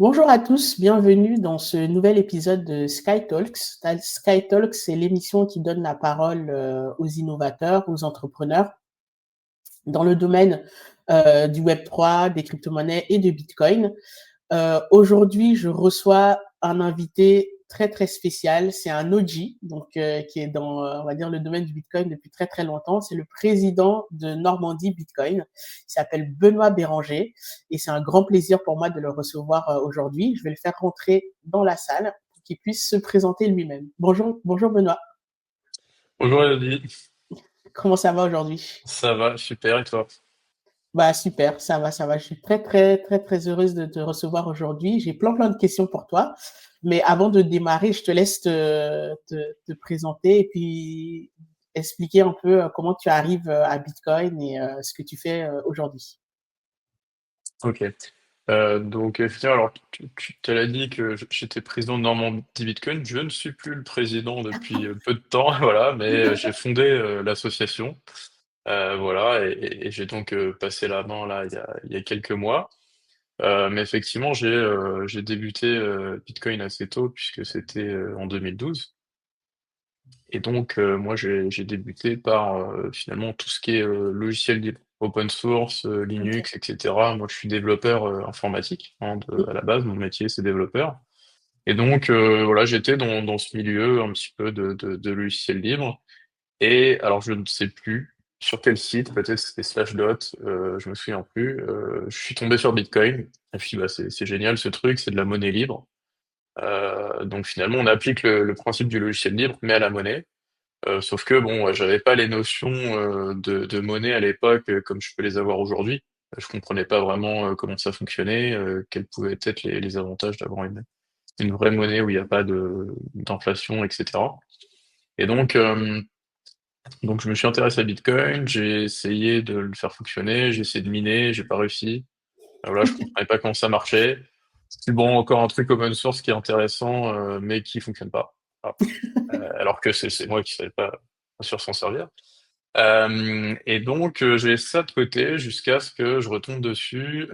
Bonjour à tous, bienvenue dans ce nouvel épisode de Sky Talks. Sky Talks, c'est l'émission qui donne la parole aux innovateurs, aux entrepreneurs dans le domaine du Web3, des crypto-monnaies et de Bitcoin. Aujourd'hui, je reçois un invité très très spécial. C'est un OG, donc qui est dans, on va dire, le domaine du Bitcoin depuis très très longtemps. C'est le président de Normandie Bitcoin. Il s'appelle Benoît Béranger et c'est un grand plaisir pour moi de le recevoir aujourd'hui. Je vais le faire rentrer dans la salle pour qu'il puisse se présenter lui-même. Bonjour, bonjour Benoît. Bonjour Elodie, Comment ça va aujourd'hui? ça va, super, et toi? Bah super, ça va, ça va. Je suis très, très, très, très heureuse de te recevoir aujourd'hui. J'ai plein, plein de questions pour toi. Mais avant de démarrer, je te laisse te présenter et puis expliquer un peu comment tu arrives à Bitcoin et ce que tu fais aujourd'hui. Ok. Donc, effectivement, alors, tu te l'as dit que j'étais président de Normandie Bitcoin. Je ne suis plus le président depuis peu de temps, voilà, mais j'ai fondé l'association, voilà, et j'ai donc passé la main là il y a quelques mois. Mais effectivement, j'ai débuté Bitcoin assez tôt, puisque c'était en 2012. Et donc, moi, j'ai débuté par finalement tout ce qui est logiciel libre, open source, Ok. Linux, etc. Moi, je suis développeur informatique, hein, à la base, mon métier, c'est développeur. Et donc, voilà, j'étais dans ce milieu un petit peu de logiciel libre. Et alors, je ne sais plus sur quel site, peut-être c'était Slashdot, je me souviens plus. Je suis tombé sur Bitcoin. Et puis, bah, c'est génial ce truc, c'est de la monnaie libre. Donc, finalement, on applique le principe du logiciel libre, mais à la monnaie. Sauf que bon, j'avais pas les notions de monnaie à l'époque comme je peux les avoir aujourd'hui. Je comprenais pas vraiment comment ça fonctionnait, quels pouvaient être les avantages d'avoir une vraie monnaie où il n'y a pas d'inflation, etc. Et donc je me suis intéressé à Bitcoin, j'ai essayé de le faire fonctionner, j'ai essayé de miner, j'ai pas réussi. Voilà, je comprenais pas comment ça marchait. C'est bon, encore un truc open source qui est intéressant, mais qui fonctionne pas. Voilà. Alors que c'est moi qui savais pas bien sûr s'en servir. Et donc, j'ai laissé ça de côté jusqu'à ce que je retombe dessus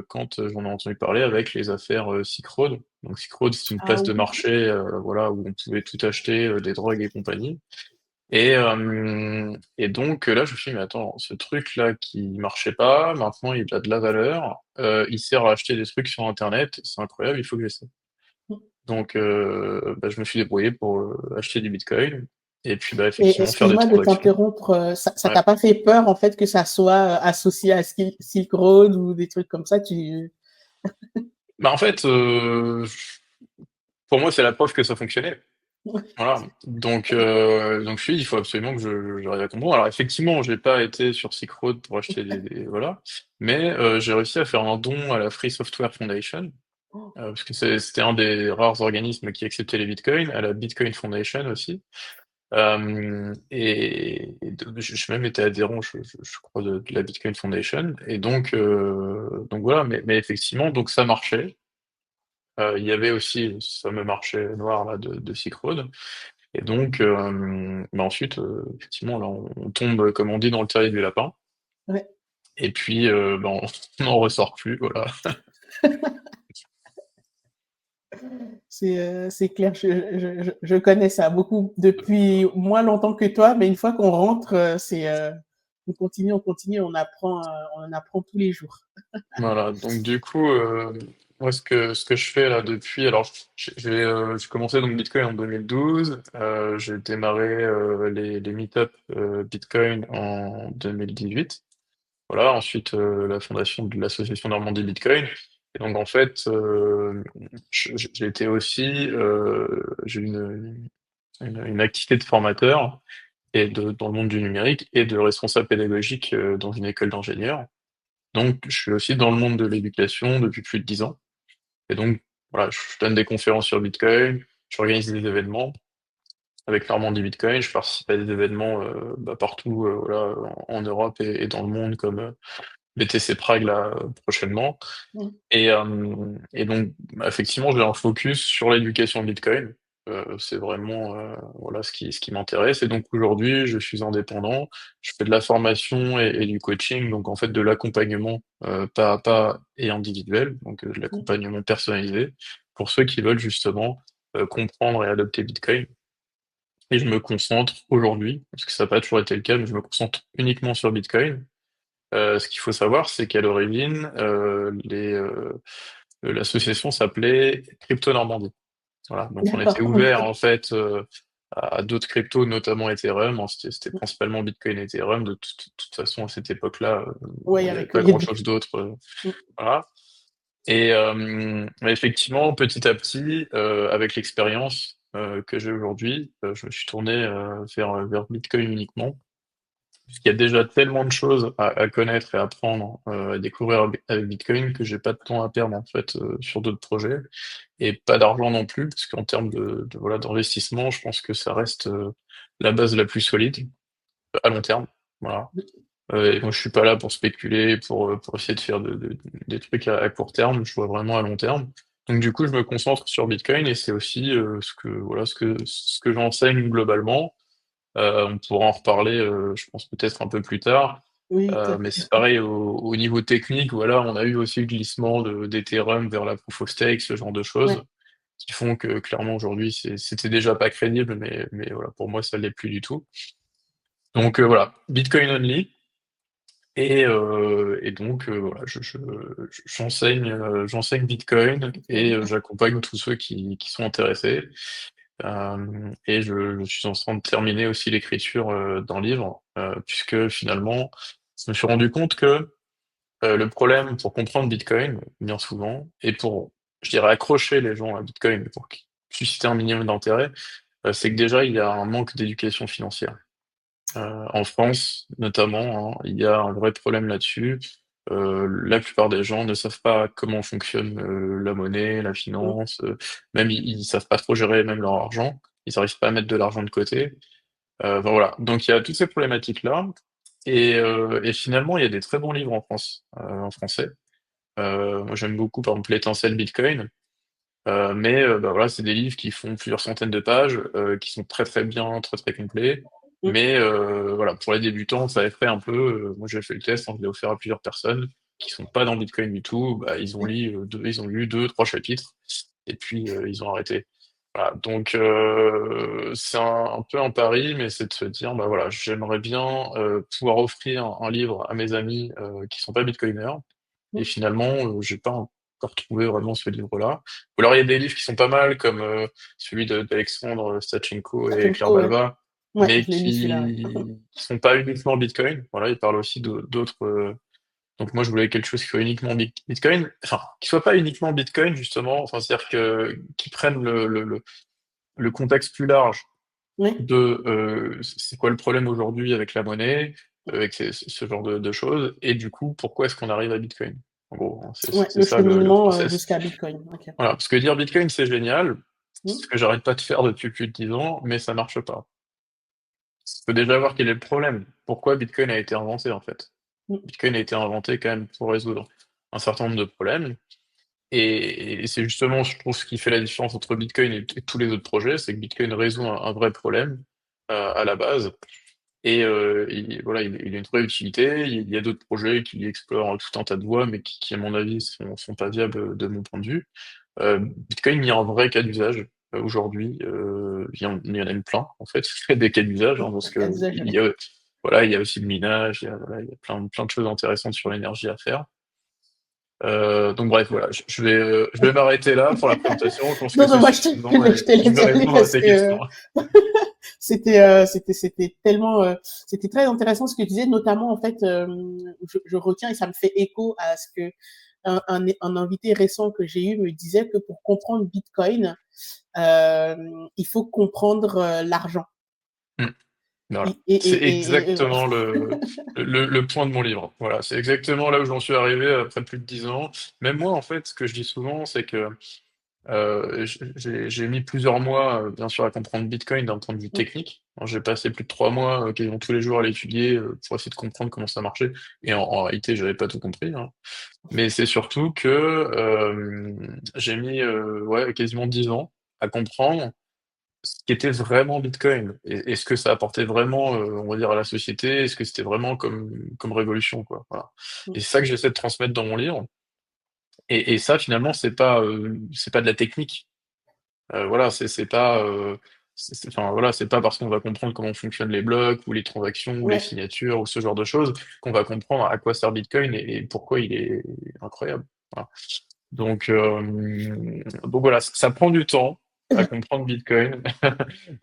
quand j'en ai entendu parler avec les affaires Silk Road. Donc, Silk Road, c'est une Ah place de oui. marché voilà, où on pouvait tout acheter, des drogues et compagnie. Et donc, là, je me suis dit, mais attends, ce truc-là qui marchait pas, maintenant, il a de la valeur, il sert à acheter des trucs sur Internet, c'est incroyable, il faut que j'essaie. Donc, bah, je me suis débrouillé pour acheter du Bitcoin. Et puis, bah, Et effectivement, faire des excuse-moi de transactions. t'interrompre, ça Ouais. t'a pas fait peur en fait que ça soit associé à Silk Road ou des trucs comme ça, tu... Bah, en fait, pour moi, c'est la preuve que ça fonctionnait. Voilà. Donc, je suis, il faut absolument que j'arrive à comprendre. Alors, effectivement, j'ai pas été sur Silk Road pour acheter voilà, mais j'ai réussi à faire un don à la Free Software Foundation, parce que c'était un des rares organismes qui acceptait les bitcoins, à la Bitcoin Foundation aussi. J'ai même été adhérent, je crois, de la Bitcoin Foundation. Et donc voilà, mais effectivement, donc ça marchait. Il y avait aussi ce fameux marché noir là de Silk Road. Et donc, bah ensuite, effectivement, là, on tombe, comme on dit, dans le terrier du lapin. Ouais. Et puis, bah, on n'en ressort plus, voilà. C'est clair, je connais ça beaucoup depuis moins longtemps que toi, mais une fois qu'on rentre, on continue, on apprend tous les jours. Voilà. Donc, du coup, moi, ce que je fais là depuis, alors, j'ai commencé donc Bitcoin en 2012. J'ai démarré les meet-up Bitcoin en 2018. Voilà, ensuite la fondation de l'association Normandie Bitcoin. Et donc en fait, j'ai été aussi, j'ai une activité de formateur dans le monde du numérique et de responsable pédagogique dans une école d'ingénieurs. Donc je suis aussi dans le monde de l'éducation depuis plus de 10 ans. Et donc voilà, je donne des conférences sur Bitcoin, j'organise des événements avec Normandie Bitcoin, je participe à des événements bah, partout voilà, en Europe et dans le monde comme BTC Prague là prochainement. Et donc effectivement j'ai un focus sur l'éducation Bitcoin. C'est vraiment voilà ce qui m'intéresse. Et donc aujourd'hui, je suis indépendant, je fais de la formation et du coaching, donc en fait de l'accompagnement pas à pas et individuel, donc de Mmh. l'accompagnement personnalisé pour ceux qui veulent justement comprendre et adopter Bitcoin. Et je me concentre aujourd'hui, parce que ça n'a pas toujours été le cas, mais je me concentre uniquement sur Bitcoin. Ce qu'il faut savoir, c'est qu'à l'origine, l'association s'appelait Crypto Normandie. Voilà, donc on était D'accord, ouvert OK. en fait à d'autres cryptos, notamment Ethereum. Hein, c'était principalement Bitcoin et Ethereum. De toute façon, à cette époque-là, Ouais, il bon, y il n'y avait avait que pas les 2. grand-chose d'autre. Mmh. Voilà. Et effectivement, petit à petit, avec l'expérience que j'ai aujourd'hui, je me suis tourné vers Bitcoin uniquement. Puisqu'il y a déjà tellement de choses à connaître et à apprendre, à découvrir avec Bitcoin que j'ai pas de temps à perdre en fait sur d'autres projets et pas d'argent non plus, parce qu'en termes voilà d'investissement, je pense que ça reste la base la plus solide à long terme. Voilà. Et moi je suis pas là pour spéculer, pour essayer de faire des trucs à court terme, je vois vraiment à long terme. Donc du coup je me concentre sur Bitcoin et c'est aussi ce que j'enseigne globalement. On pourra en reparler, je pense peut-être un peu plus tard. Oui, tout à Mais fait. c'est pareil au niveau technique, voilà, on a eu aussi le glissement d'Ethereum vers la Proof of Stake, ce genre de choses, Ouais. qui font que clairement aujourd'hui c'était déjà pas crédible, mais voilà, pour moi ça l'est plus du tout. Donc voilà, Bitcoin only. Et donc voilà, j'enseigne Bitcoin et Bitcoin. j'accompagne tous ceux qui sont intéressés. Et je suis en train de terminer aussi l'écriture d'un livre, puisque finalement, je me suis rendu compte que le problème pour comprendre Bitcoin, bien souvent, et pour, je dirais, accrocher les gens à Bitcoin, pour susciter un minimum d'intérêt, c'est que déjà, il y a un manque d'éducation financière. En France, notamment, hein, il y a un vrai problème là-dessus. La plupart des gens ne savent pas comment fonctionne la monnaie, la Mmh. finance, même ils savent pas trop gérer même leur argent. Ils n'arrivent pas à mettre de l'argent de côté. Enfin, voilà. Donc il y a toutes ces problématiques-là. Et finalement, il y a des très bons livres en France, en français. Moi, j'aime beaucoup, par exemple, L'étincelle Bitcoin. Mais bah, voilà, c'est des livres qui font plusieurs centaines de pages, qui sont très très bien, très très complets. Mmh. Mais voilà, pour les débutants, ça fait un peu. Moi, j'ai fait le test, on l'a offert à plusieurs personnes qui sont pas dans Bitcoin du tout. Bah, ils ont lu deux, trois chapitres, et puis ils ont arrêté. Voilà, donc c'est un peu un pari, mais c'est de se dire, bah voilà, j'aimerais bien pouvoir offrir un livre à mes amis qui sont pas bitcoiners. Et Mmh. finalement, j'ai pas encore trouvé vraiment ce livre-là. Ou alors il y a des livres qui sont pas mal, comme celui d'Alexandre Stachenko et Claire Pachenko, ouais. Balva, Ouais, mais je l'ai lu celui-là, ouais. qui sont pas uniquement Bitcoin. Voilà, ils parlent aussi d'autres. Donc moi, je voulais quelque chose qui soit uniquement Bitcoin, enfin, qui soit pas uniquement Bitcoin justement. Enfin, c'est-à-dire que qui prennent le contexte plus large Oui. de c'est quoi le problème aujourd'hui avec la monnaie, avec ce genre de choses, et du coup, pourquoi est-ce qu'on arrive à Bitcoin? En gros, hein, Ouais, c'est le ça le cheminement, process. jusqu'à Bitcoin. OK. Voilà, parce que dire Bitcoin, c'est génial, c'est ce Mmh. que j'arrête pas de faire depuis plus de 10 ans, mais ça marche pas. Il faut déjà voir quel est le problème. Pourquoi Bitcoin a été inventé, en fait? Mmh. Bitcoin a été inventé quand même pour résoudre un certain nombre de problèmes, et c'est justement, je trouve, ce qui fait la différence entre Bitcoin et tous les autres projets, c'est que Bitcoin résout un vrai problème à la base. Et voilà, il a une vraie utilité. Il y a d'autres projets qui explorent tout un tas de voies, mais qui à mon avis, sont pas viables de mon point de vue. Bitcoin, il y a un vrai cas d'usage aujourd'hui. Il y en a une plein, en fait, des cas d'usage, hein, parce Cas que d'usage, il ouais. y a, voilà, il y a aussi le minage, voilà, il y a plein de choses intéressantes sur l'énergie à faire. Donc bref, voilà, je vais m'arrêter là pour la présentation. Je pense que Non, non, c'est moi, suffisant je et te je laisse vais y aller répondre à parce tes questions. que c'était tellement, c'était très intéressant ce que tu disais, notamment, en fait, je retiens et ça me fait écho à ce que un invité récent que j'ai eu me disait que pour comprendre Bitcoin, il faut comprendre l'argent. Mm. Voilà. Et, et, C'est voilà. exactement le point de mon livre. Voilà, c'est exactement là où j'en suis arrivé après plus de 10 ans. Même moi, en fait, ce que je dis souvent, c'est que j'ai mis plusieurs mois, bien sûr, à comprendre Bitcoin d'un point de vue technique. Alors, j'ai passé plus de 3 mois, quasiment tous les jours à l'étudier pour essayer de comprendre comment ça marchait. Et en réalité, j'avais pas tout compris, hein. Mais c'est surtout que j'ai mis ouais, quasiment 10 ans à comprendre. ce qu'était vraiment Bitcoin et ce que ça apportait vraiment, on va dire, à la société, est-ce que c'était vraiment comme révolution, quoi. Voilà. Mmh. Et c'est ça que j'essaie de transmettre dans mon livre. Et ça, finalement, c'est pas de la technique. Voilà, c'est pas, enfin voilà, c'est pas parce qu'on va comprendre comment fonctionnent les blocs ou les transactions ou les Ouais. signatures ou ce genre de choses qu'on va comprendre à quoi sert Bitcoin et pourquoi il est incroyable. Voilà. Donc, donc voilà, ça prend du temps à comprendre Bitcoin.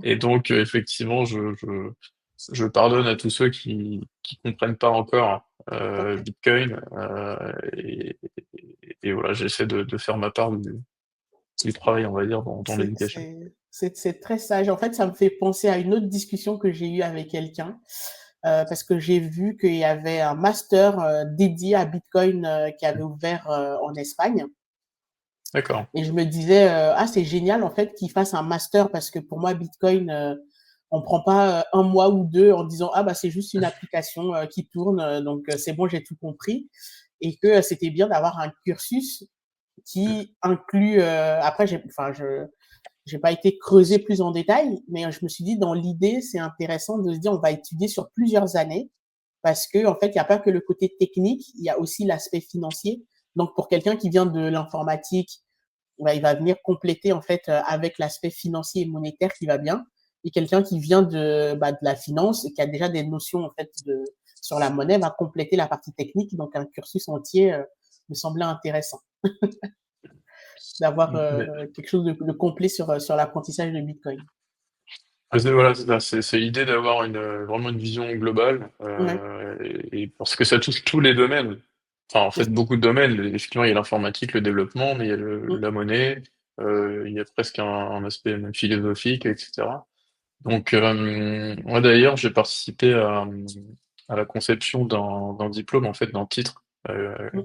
Et donc, effectivement, je pardonne à tous ceux qui comprennent pas encore OK. Bitcoin. Et voilà, j'essaie de faire ma part du travail, on va dire, dans C'est l'éducation. c'est c'est très sage. En fait, ça me fait penser à une autre discussion que j'ai eue avec quelqu'un, parce que j'ai vu qu'il y avait un master, dédié à Bitcoin, qui avait ouvert, en Espagne. D'accord. Et je me disais, ah, c'est génial en fait qu'ils fassent un master parce que pour moi, Bitcoin, on prend pas un mois ou deux en disant, ah, bah, c'est juste une application qui tourne, donc c'est bon, j'ai tout compris. Et que c'était bien d'avoir un cursus qui inclut, après, je j'ai pas été creusé plus en détail, mais je me suis dit, dans l'idée, c'est intéressant de se dire, on va étudier sur plusieurs années parce que en fait, il n'y a pas que le côté technique, il y a aussi l'aspect financier. Donc, pour quelqu'un qui vient de l'informatique, bah, il va venir compléter en fait avec l'aspect financier et monétaire qui va bien. Et quelqu'un qui vient de la finance et qui a déjà des notions en fait sur la monnaie va compléter la partie technique. Donc un cursus entier me semblait intéressant d'avoir Mais, quelque chose de complet sur l'apprentissage de Bitcoin. voilà, c'est ça, c'est l'idée d'avoir vraiment une vision globale, Ouais, et parce que ça touche tous les domaines. Enfin, en fait, c'est beaucoup de domaines. Effectivement, il y a l'informatique, le développement, mais il y a mm, la monnaie, il y a presque un aspect même philosophique, etc. Donc, moi d'ailleurs, j'ai participé à la conception d'un diplôme, en fait, d'un titre mm,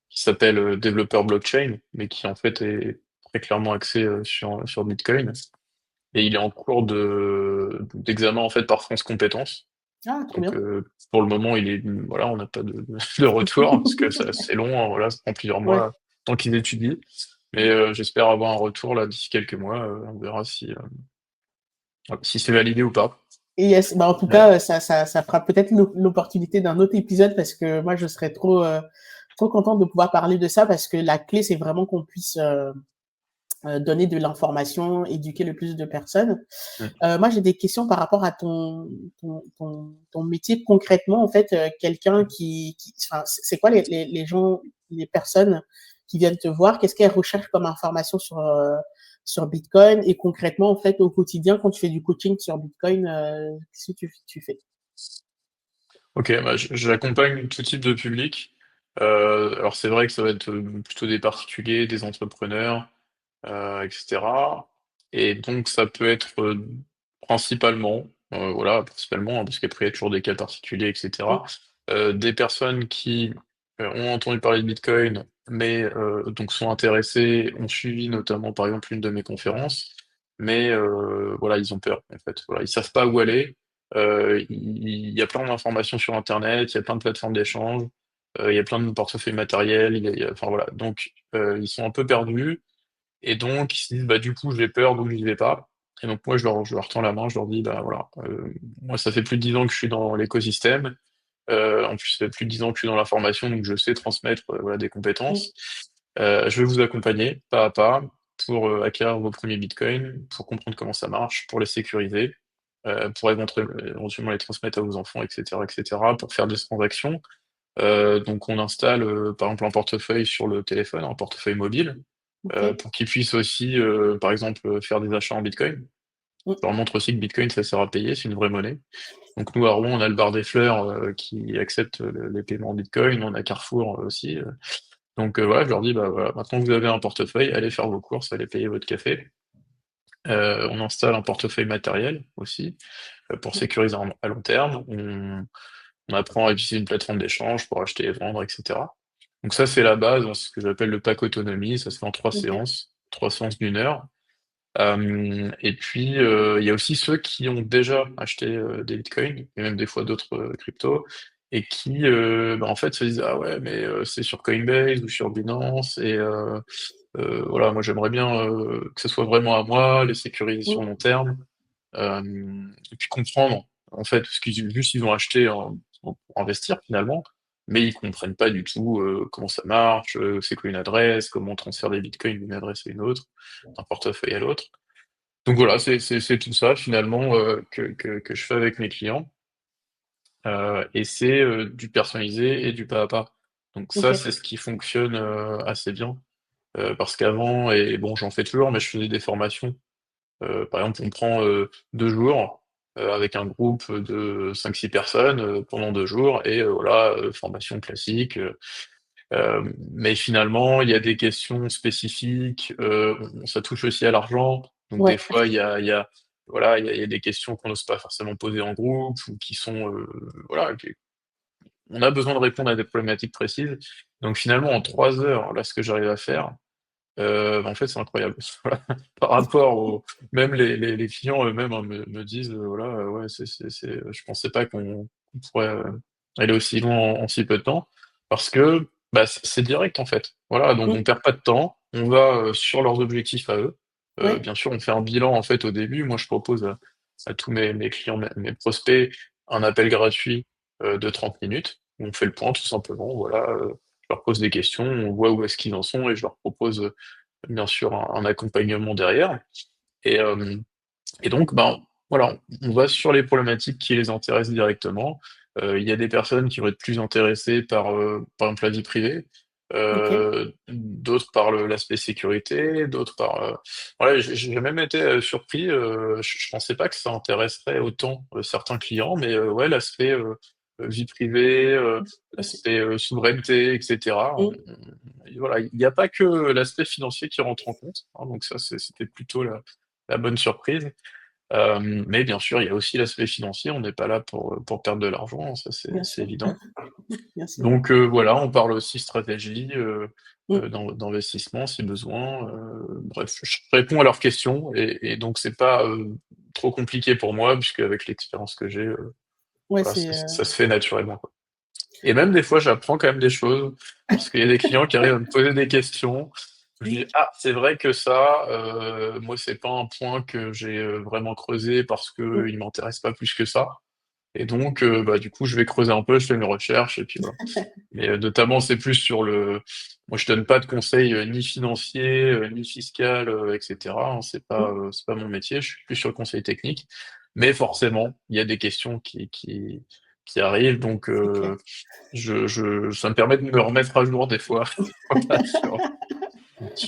qui s'appelle développeur blockchain, mais qui en fait est très clairement axé sur Bitcoin. Et il est en cours d'examen en fait par France Compétences. ah, trop Donc bien. pour le moment, voilà, on n'a pas de retour parce que c'est long, hein, voilà, ça prend plusieurs Ouais. mois tant qu'ils étudient. Mais j'espère avoir un retour là d'ici quelques mois. On verra si c'est validé ou pas. Et yes, bah en tout Ouais. cas, ça fera peut-être l'opportunité d'un autre épisode parce que moi, je serais trop contente de pouvoir parler de ça parce que la clé, c'est vraiment qu'on puisse donner de l'information, éduquer le plus de personnes. Mm. Moi, j'ai des questions par rapport à ton métier concrètement. En fait, quelqu'un enfin, c'est quoi les gens, les personnes qui viennent te voir? Qu'est-ce qu'elles recherchent comme information sur Bitcoin? Et concrètement, en fait, au quotidien, quand tu fais du coaching sur Bitcoin, qu'est-ce que tu fais? Ok, bah, j'accompagne tout type de public. Alors c'est vrai que ça va être plutôt des particuliers, des entrepreneurs, etc. Et donc ça peut être principalement, voilà, principalement, hein, parce qu'après il y a toujours des cas particuliers, etc. Mm, Des personnes qui ont entendu parler de Bitcoin, mais donc sont intéressées, ont suivi notamment par exemple une de mes conférences, mais voilà, ils ont peur en fait. Voilà, ils savent pas où aller. Il y a plein d'informations sur Internet, il y a plein de plateformes d'échange, il y a plein de portefeuilles matériels, enfin voilà, donc ils sont un peu perdus. Et donc, ils se disent, bah, du coup, j'ai peur, donc j'y vais pas. Et donc, moi, je leur tends la main, je leur dis, bah, voilà, moi, ça fait plus de 10 ans que je suis dans l'écosystème. En plus, ça fait plus de 10 ans que je suis dans l'information, donc je sais transmettre, voilà, des mm, compétences. Je vais vous accompagner, pas à pas, pour acquérir vos premiers bitcoins, pour comprendre comment ça marche, pour les sécuriser, pour éventuellement les transmettre à vos enfants, etc., pour faire des transactions. Donc, on installe, par exemple, un portefeuille sur le téléphone, un portefeuille mobile ok. pour qu'ils puissent aussi, par exemple, faire des achats en Bitcoin. Mm, Je leur montre aussi que Bitcoin, ça sert à payer, c'est une vraie monnaie. Donc nous, à Rouen, on a le bar des fleurs qui accepte les paiements en Bitcoin, on a Carrefour aussi. Donc voilà, je leur dis, bah voilà, maintenant que vous avez un portefeuille, allez faire vos courses, allez payer votre café. On installe un portefeuille matériel aussi pour mm, sécuriser à long terme. On apprend à utiliser une plateforme d'échange pour acheter et vendre, etc. Donc ça, c'est la base, hein, ce que j'appelle le pack autonomie. Ça se fait en ok. 3 séances d'1 heure. Et puis, il y a aussi ceux qui ont déjà acheté des bitcoins, et même des fois d'autres cryptos, et qui, en fait, se disent: «Ah ouais, mais c'est sur Coinbase ou sur Binance et voilà, moi j'aimerais bien, que ce soit vraiment à moi, les sécuriser sur Mmh. long terme». Et puis comprendre, en fait, parce qu'ils juste ils ont acheté pour investir finalement, mais ils comprennent pas du tout, comment ça marche, c'est quoi une adresse, comment on transfère des bitcoins d'une adresse à une autre, d'un portefeuille à l'autre. Donc voilà, c'est tout ça finalement, que je fais avec mes clients, et c'est, du personnalisé et du pas à pas. Donc ça, OK. c'est ce qui fonctionne, assez bien, parce qu'avant et bon, j'en fais toujours, mais je faisais des formations. Par exemple, on prend, 2 jours, avec un groupe de 5-6 personnes, pendant 2 jours et voilà, formation classique, mais finalement, il y a des questions spécifiques, ça touche aussi à l'argent, donc des Ouais. fois, il y a voilà, il y a des questions qu'on n'ose pas forcément poser en groupe ou qui sont, voilà, qui on a besoin de répondre à des problématiques précises. Donc finalement, en 3 heures, là, ce que j'arrive à faire, en fait, c'est incroyable. Voilà. Par rapport aux même les clients eux-mêmes, hein, me disent, voilà, ouais, je pensais pas qu'on pourrait, aller aussi loin en si peu de temps. Parce que, bah, c'est direct, en fait. Voilà, donc on Mmh. perd pas de temps, on va, sur leurs objectifs à eux. Ouais. Bien sûr, on fait un bilan, en fait, au début. Moi, je propose à tous mes clients, mes prospects, un appel gratuit, de 30 minutes, où on fait le point tout simplement. Voilà, je leur pose des questions, on voit où est-ce qu'ils en sont et je leur propose, bien sûr un accompagnement derrière et donc ben, voilà, on va sur les problématiques qui les intéressent directement. Il y a des personnes qui vont être plus intéressées par exemple la vie privée, OK. d'autres par l'aspect sécurité, d'autres par, voilà, j'ai même été, surpris, je pensais pas que ça intéresserait autant, certains clients, mais ouais, l'aspect, vie privée, OK. l'aspect, souveraineté et cetera. Mmh. Et voilà, il y a pas que l'aspect financier qui rentre en compte, hein, donc ça, c'était plutôt la bonne surprise. Mais bien sûr, il y a aussi l'aspect financier, on n'est pas là pour perdre de l'argent, hein, ça Bien c'est sûr, évident. bien sûr. Donc voilà, on parle aussi stratégie, Mmh. d'investissement si besoin, bref, je réponds à leurs questions et donc c'est pas, trop compliqué pour moi puisque avec l'expérience que j'ai, Ouais, voilà, c'est, ça se fait naturellement, quoi. Et même des fois, j'apprends quand même des choses, parce qu'il y a des clients qui arrivent à me poser des questions. Je mmh. dis: «Ah, c'est vrai que ça, moi, c'est pas un point que j'ai, vraiment creusé parce Mmh. qu'il m'intéresse pas plus que ça» et donc bah, du coup, je vais creuser un peu, je fais mes recherches et puis voilà. Mais notamment, c'est plus sur le moi, je donne pas de conseils, ni financiers, ni fiscal, et cetera, hein. Mmh. C'est pas mon métier, je suis plus sur le conseil technique. Mais forcément, il y a des questions qui arrivent donc C'est clair. ça me permet de me remettre à jour des fois, voilà, sur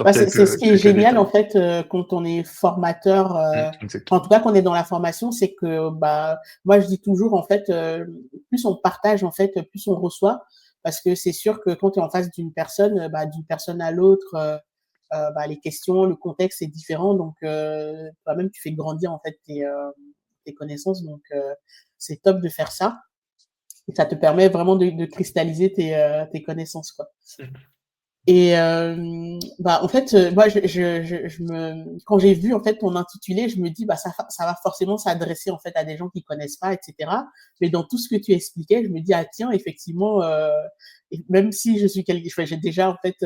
Bah, c'est ce qui est quelques génial en détails. fait, quand on est formateur, en tout Exactement. cas qu'on est dans la formation, c'est que, bah, moi je dis toujours en fait, plus on partage en fait, plus on reçoit. Parce que c'est sûr que quand tu es en face d'une personne, bah, d'une personne à l'autre, bah, les questions, le contexte est différent donc toi-même tu fais grandir en fait tes connaissances donc c'est top de faire ça et ça te permet vraiment de cristalliser tes connaissances, quoi. Mmh. Et bah, en fait, moi je me quand j'ai vu en fait ton intitulé, je me dis: «Bah, ça va forcément s'adresser en fait à des gens qui connaissent pas et cetera». Mais dans tout ce que tu expliquais, je me dis: «Ah tiens effectivement, et même si je suis enfin j'ai déjà en fait,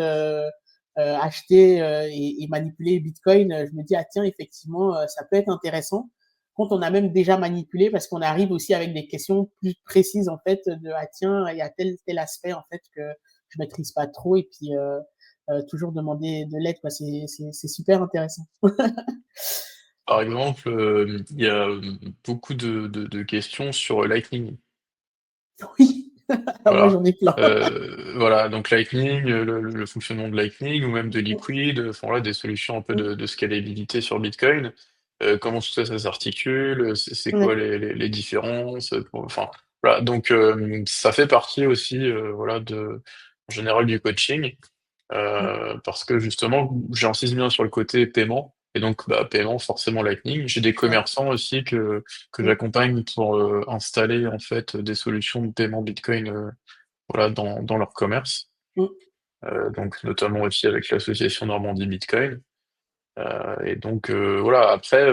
acheté, et manipulé Bitcoin, je me dis: «Ah tiens effectivement, ça peut être intéressant». Quand on a même déjà manipulé parce qu'on arrive aussi avec des questions plus précises en fait de: «Ah tiens, il y a tel aspect en fait que je maîtrise pas trop et puis toujours demander de l'aide quoi, c'est super intéressant. Par exemple, il y a, beaucoup de questions sur Lightning. Oui, moi Voilà, j'en ai plein. voilà, donc Lightning, le fonctionnement de Lightning ou même de Liquid, enfin voilà, des solutions un peu Mmh, de scalabilité sur Bitcoin. Comment tout ça, ça s'articule? C'est quoi ouais, les différences? Pour enfin, voilà, donc ça fait partie aussi, voilà, en général du coaching, mmh, parce que justement, j'insiste bien sur le côté paiement et donc bah, paiement forcément Lightning. J'ai des ouais, commerçants aussi que mmh, j'accompagne pour, installer en fait des solutions de paiement Bitcoin, voilà, dans leur commerce, mmh, donc notamment aussi avec l'association Normandie Bitcoin, et donc voilà, après,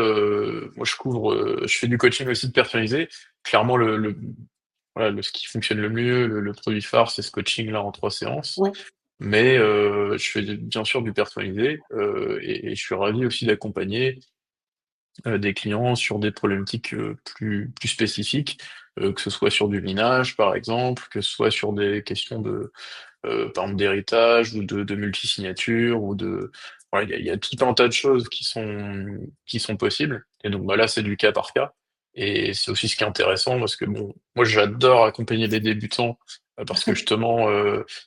moi je fais du coaching aussi de personnalisé. Clairement le voilà, ce qui fonctionne le mieux, le produit phare, c'est ce coaching-là en 3 séances. Ouais, Mais je fais bien sûr du personnalisé, et je suis ravi aussi d'accompagner des clients sur des problématiques plus spécifiques, que ce soit sur du minage par exemple, que ce soit sur des questions de par exemple d'héritage ou de multisignature ou de voilà, il y a tout un tas de choses qui sont possibles. Et donc bah là, c'est du cas par cas. Et c'est aussi ce qui est intéressant parce que bon, moi j'adore accompagner les débutants parce que justement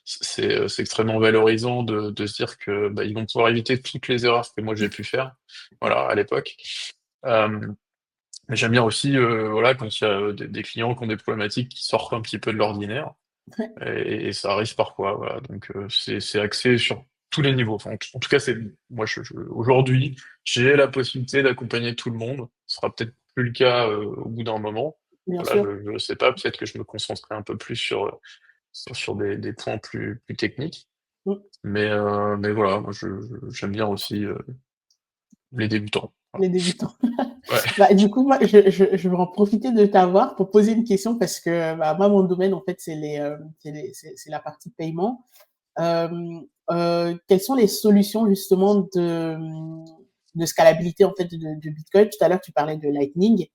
c'est extrêmement valorisant de se dire que bah, ils vont pouvoir éviter toutes les erreurs que moi j'ai pu faire, voilà, à l'époque. Euh, mais j'aime bien aussi voilà quand il y a des clients qui ont des problématiques qui sortent un petit peu de l'ordinaire ouais, et ça arrive parfois, voilà. Donc c'est axé sur tous les niveaux. Enfin, en tout cas, c'est moi aujourd'hui, j'ai la possibilité d'accompagner tout le monde. Ce sera peut-être plus le cas au bout d'un moment. bien Voilà, sûr. je sais pas, peut-être que je me concentrerai un peu plus sur des points plus techniques. Mmh. Mais voilà, moi j'aime bien aussi les débutants. Voilà. Les débutants. Ouais. Bah, du coup, moi, je vais en profiter de t'avoir pour poser une question parce que, bah, moi, mon domaine, en fait, c'est la partie paiement. Quelles sont les solutions justement de scalabilité, en fait, de Bitcoin? Tout à l'heure, tu parlais de Lightning.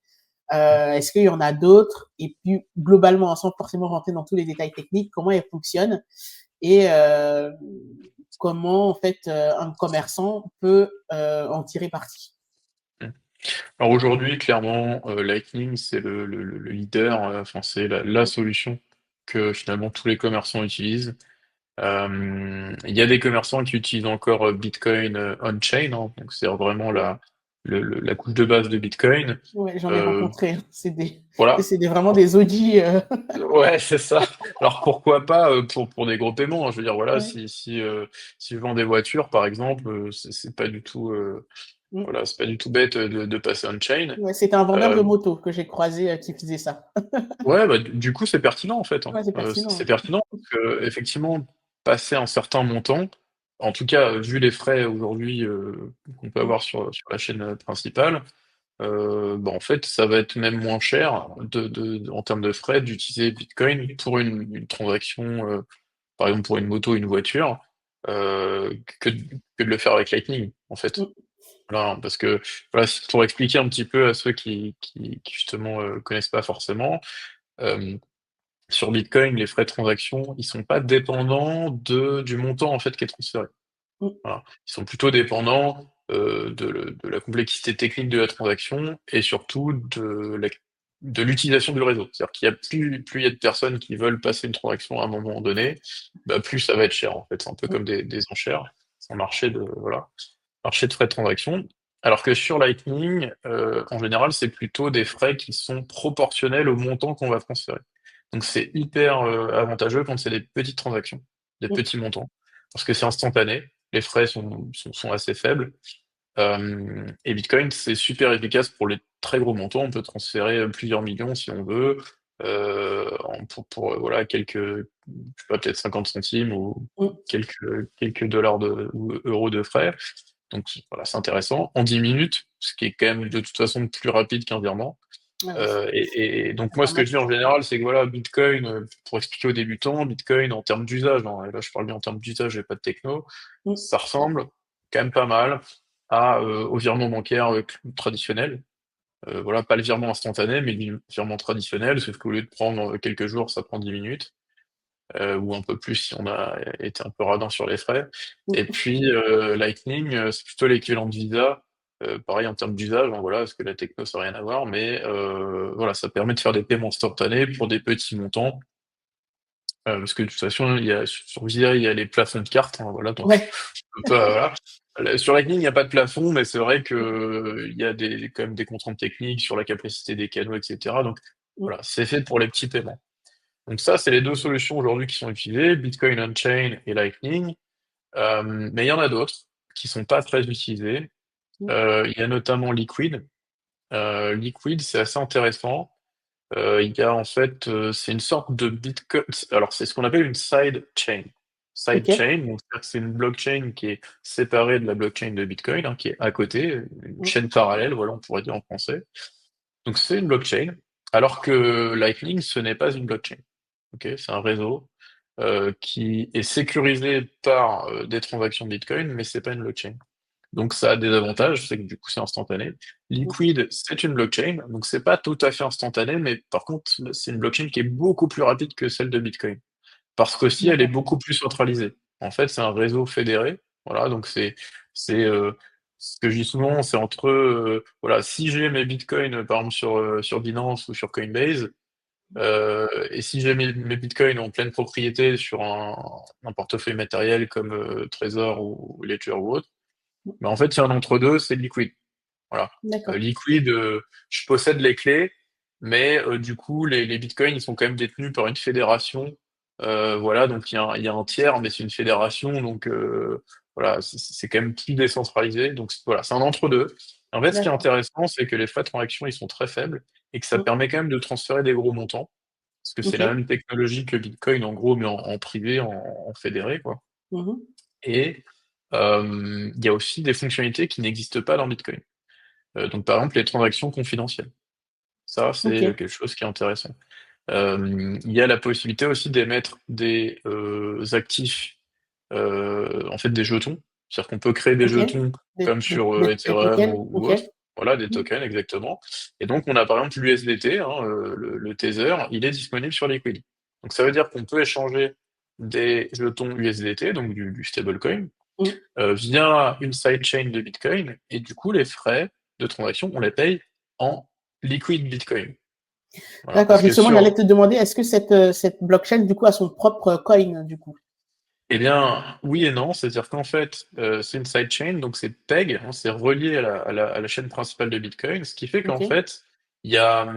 Est-ce qu'il y en a d'autres? Et puis, globalement, sans forcément rentrer dans tous les détails techniques, comment elles fonctionnent? Et comment, en fait, un commerçant peut en tirer parti? Alors aujourd'hui, clairement, Lightning, c'est le leader, enfin, c'est la solution que finalement tous les commerçants utilisent. Il y a des commerçants qui utilisent encore Bitcoin on-chain, hein, donc c'est vraiment Ouais. la couche de base de Bitcoin. Ouais, j'en ai Euh, rencontré, hein. voilà. C'est vraiment des OG. Ouais, c'est ça. Alors pourquoi pas pour des gros paiements, hein. Je veux dire, voilà, Ouais. si je vends des voitures, par exemple, c'est pas du tout, Mmh. voilà, c'est pas du tout bête de passer on-chain. Ouais, c'était un vendeur de Euh, moto que j'ai croisé qui faisait ça. Ouais, bah, du coup, c'est pertinent en fait, hein. Ouais, c'est C'est pertinent. pertinent parce que effectivement, passer un certain montant, en tout cas, vu les frais aujourd'hui qu'on peut Mmh. avoir sur la chaîne principale, bah, en fait, ça va être même moins cher en termes de frais d'utiliser Bitcoin pour une transaction, par exemple pour une moto, une voiture, que de le faire avec Lightning, en fait. Mmh. Voilà, parce que voilà, pour expliquer un petit peu à ceux qui justement connaissent pas forcément. euh, Sur Bitcoin, les frais de transaction, ils sont pas dépendants du montant en fait qui est transféré. Mmh. Voilà. Ils sont plutôt dépendants de la complexité technique de la transaction et surtout de l'utilisation du réseau. C'est-à-dire qu'il y a plus il y a de personnes qui veulent passer une transaction à un moment donné, bah, plus ça va être cher en fait. C'est un peu Mmh. comme des enchères. C'est un marché de voilà, marché de frais de transaction. Alors que sur Lightning, en général, c'est plutôt des frais qui sont proportionnels au montant qu'on va transférer. Donc c'est hyper avantageux quand c'est des petites transactions, des Mmh. petits montants, parce que c'est instantané, les frais sont assez faibles. Et Bitcoin, c'est super efficace pour les très gros montants. On peut transférer plusieurs millions si on veut, voilà, je sais pas, peut-être 50 centimes ou Mmh. quelques dollars ou euros de frais. Donc voilà, c'est intéressant. En 10 minutes, ce qui est quand même de toute façon plus rapide qu'un virement. Ouais, ouais, Et donc moi, ce que je internet. dis en général, c'est que voilà, Bitcoin, pour expliquer aux débutants, Bitcoin en termes d'usage, hein, et là je parle bien en termes d'usage et pas de techno, Mmh. ça ressemble quand même pas mal au virement bancaire traditionnel. Voilà, pas le virement instantané, mais le virement traditionnel, sauf qu'au lieu de prendre quelques jours, ça prend 10 minutes, ou un peu plus si on a été un peu radin sur les frais. Et Mmh. puis Lightning, c'est plutôt l'équivalent de Visa. Pareil en termes d'usage, hein, voilà, parce que la techno, ça n'a rien à voir, mais voilà, ça permet de faire des paiements instantanés pour des petits montants. Parce que de toute façon, sur Visa, il y a les plafonds de cartes, hein, voilà, donc Ouais. on peut pas, voilà. Sur Lightning, il n'y a pas de plafond, mais c'est vrai que il y a quand même des contraintes techniques sur la capacité des canaux, etc. Donc Mmh. voilà, c'est fait pour les petits paiements. Donc ça, c'est les deux solutions aujourd'hui qui sont utilisées, Bitcoin on-chain et Lightning. Mais il y en a d'autres qui sont pas très utilisées. Mmh. Il y a notamment Liquid. Liquid, c'est assez intéressant. Il y a en fait, c'est une sorte de Bitcoin. Alors c'est ce qu'on appelle une side chain. Side OK. chain, donc c'est-à-dire que c'est une blockchain qui est séparée de la blockchain de Bitcoin, hein, qui est à côté, une Mmh. chaîne parallèle, voilà, on pourrait dire en français. Donc c'est une blockchain Alors que Lightning, ce n'est pas une blockchain. Ok, c'est un réseau qui est sécurisé par des transactions Bitcoin, mais c'est pas une blockchain. Donc ça a des avantages, c'est que du coup c'est instantané. Liquid, c'est une blockchain, donc c'est pas tout à fait instantané, mais par contre c'est une blockchain qui est beaucoup plus rapide que celle de Bitcoin. Parce qu'aussi elle est D'accord. beaucoup plus centralisée. En fait, c'est un réseau fédéré. Voilà, donc c'est ce que je dis souvent, c'est entre voilà, si j'ai mes bitcoins par exemple sur Binance ou sur Coinbase, et si j'ai mes bitcoins en pleine propriété sur un portefeuille matériel comme Trezor ou Ledger ou autre, mais en fait, il y a un entre-deux, c'est Liquid. Voilà. D'accord. Liquid, je possède les clés, mais du coup, les bitcoins, ils sont quand même détenus par une fédération. Voilà, donc il y a un tiers, mais c'est une fédération, donc voilà, c'est quand même plus décentralisé. Donc voilà, c'est un entre-deux. En fait, ce qui est D'accord. intéressant, c'est que les frais de transaction, ils sont très faibles et que ça Mm. permet quand même de transférer des gros montants, parce que c'est Ok. la même technologie que Bitcoin, en gros, mais en privé, en fédéré, quoi. Mhm. Et il y a aussi des fonctionnalités qui n'existent pas dans Bitcoin. Donc par exemple, les transactions confidentielles. Ça, Ok. c'est quelque chose qui est intéressant. Il y a la possibilité aussi d'émettre des actifs, en fait des jetons. C'est-à-dire qu'on peut créer des Ok. jetons comme sur Des Ethereum tokens. ou Ok. autre. Voilà, des Mm. tokens exactement. Et donc on a par exemple l'USDT, hein, le Tether, il est disponible sur Liquid. Donc ça veut dire qu'on peut échanger des jetons USDT, donc du stablecoin, Mm. via une sidechain de Bitcoin, et du coup, les frais de transaction, on les paye en liquid Bitcoin. Voilà, D'accord. parce que Justement, j'allais sur, te demander, est-ce que cette blockchain, du coup, a son propre coin, du coup? eh bien, oui et non, c'est-à-dire qu'en fait, c'est une sidechain, donc c'est peg, hein, c'est relié à la chaîne principale de Bitcoin, ce qui fait Ok. qu'en fait, il y a,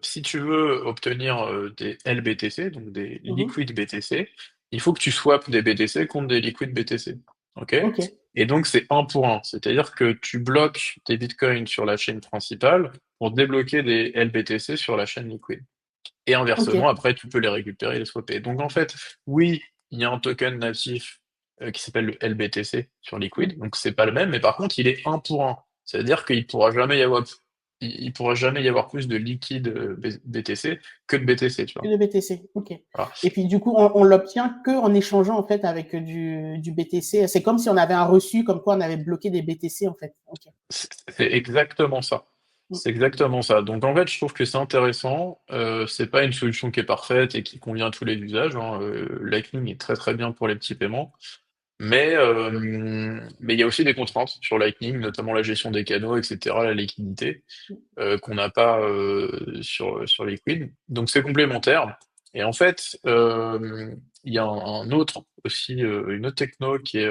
si tu veux obtenir des LBTC, donc des Mhm. liquid BTC, il faut que tu swaps des BTC contre des liquid BTC. OK? Ok. Et donc, c'est un pour un, c'est-à-dire que tu bloques tes bitcoins sur la chaîne principale pour débloquer des LBTC sur la chaîne liquid. Et Ok. inversement, après, tu peux les récupérer et les swapper. Donc en fait, oui, il y a un token natif qui s'appelle le LBTC sur Mm. Liquid, donc c'est pas le même, mais par contre, il est un pour un. C'est-à-dire qu'il pourra jamais y avoir, il pourra jamais y avoir plus de liquide BTC que de BTC, tu Que vois. de BTC. Ok. Voilà. Et puis, du coup, on l'obtient que en échangeant, en fait, avec du BTC. C'est comme si on avait un reçu, comme quoi on avait bloqué des BTC, en fait. Ok. C'est exactement ça. Mm. C'est exactement ça. Donc en fait, je trouve que c'est intéressant. C'est pas une solution qui est parfaite et qui convient à tous les usages, hein. Lightning est très très bien pour les petits paiements. Mais il y a aussi des contraintes sur Lightning, notamment la gestion des canaux, etc., la liquidité, qu'on n'a pas sur Liquid. Donc c'est complémentaire. Et en fait, il y a un autre aussi, une autre techno qui est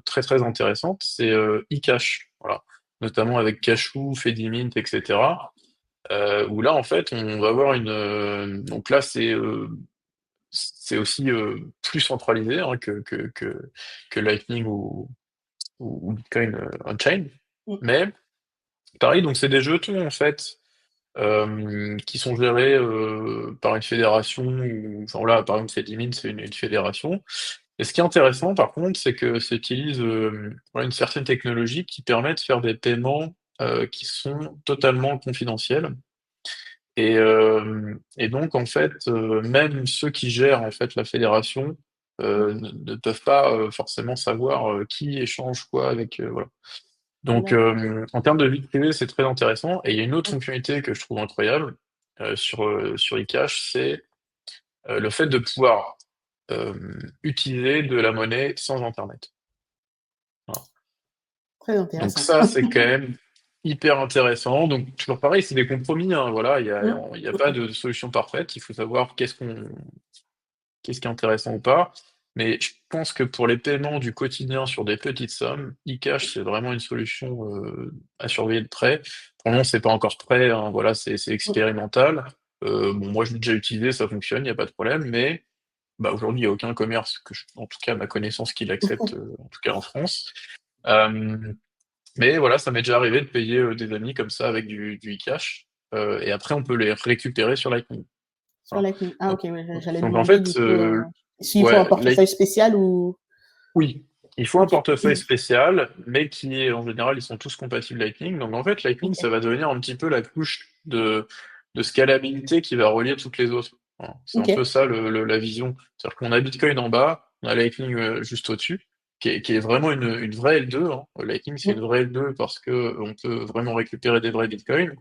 très très intéressante, c'est eCash. Voilà. Notamment avec Cachou, Fedimint, etc. Où là, en fait, on va avoir donc là, c'est aussi plus centralisé hein, que Lightning ou Bitcoin on-chain. Mm. Mais pareil, donc c'est des jetons en fait qui sont gérés par une fédération. Enfin voilà, par exemple, Fedimint, c'est une fédération. Et ce qui est intéressant, par contre, c'est que ça utilise voilà, une certaine technologie qui permet de faire des paiements qui sont totalement confidentiels. Et donc, en fait, même ceux qui gèrent en fait la fédération ne peuvent pas forcément savoir qui échange quoi avec. Voilà. Donc, D'accord. en termes de vie privée, c'est très intéressant. Et il y a une autre fonctionnalité que je trouve incroyable sur eCash, c'est le fait de pouvoir euh, utiliser de la monnaie sans Internet. Voilà. Très Donc intéressant. ça, c'est quand même hyper intéressant. Donc toujours pareil, c'est des compromis, hein, voilà, Mm. il y a pas de solution parfaite. Il faut savoir qu'est-ce qui est intéressant ou pas. Mais je pense que pour les paiements du quotidien sur des petites sommes, eCash, c'est vraiment une solution à surveiller de près. Pour le moment, c'est pas encore prêt, hein, voilà, c'est Mm. expérimental. Bon, moi, je l'ai déjà utilisé, ça fonctionne, il n'y a pas de problème, mais bah, aujourd'hui, il n'y a aucun commerce, en tout cas, à ma connaissance, qui l'accepte, en tout cas en France. Euh, mais voilà, ça m'est déjà arrivé de payer des amis comme ça avec du e-cash, et après, on peut les récupérer sur Lightning. Sur Voilà. Lightning. Ah, Donc, ok, ouais, donc, j'allais donc en demander, fait, du coup, s'il faut un ouais, portefeuille spécial ou. oui, il faut un Ok. portefeuille spécial, mais qui est en général, ils sont tous compatibles Lightning. Donc en fait, Lightning, Ok. ça va devenir un petit peu la couche de scalabilité qui va relier toutes les autres. Voilà. C'est un peu OK. ça la vision. C'est-à-dire qu'on a Bitcoin en bas, on a Lightning juste au-dessus, qui est vraiment une vraie L2, hein. Lightning, c'est une Mmh. vraie L2 parce que on peut vraiment récupérer des vrais Bitcoins.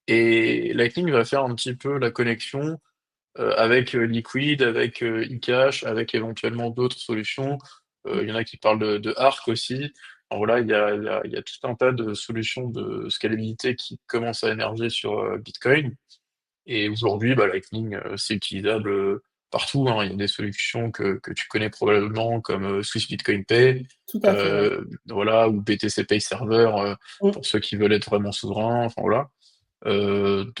Et Lightning va faire un petit peu la connexion avec Liquid, avec eCash, avec éventuellement d'autres solutions. Mmh. Il y en a qui parlent de Arc aussi. Alors voilà, il y a tout un tas de solutions de scalabilité qui commencent à émerger sur Bitcoin. Et aujourd'hui, bah, Lightning, c'est utilisable partout, hein. Il y a des solutions que tu connais probablement, comme Swiss Bitcoin Pay, Tout à fait, ouais. voilà, ou BTC Pay Server, Mmh. pour ceux qui veulent être vraiment souverains. Enfin voilà.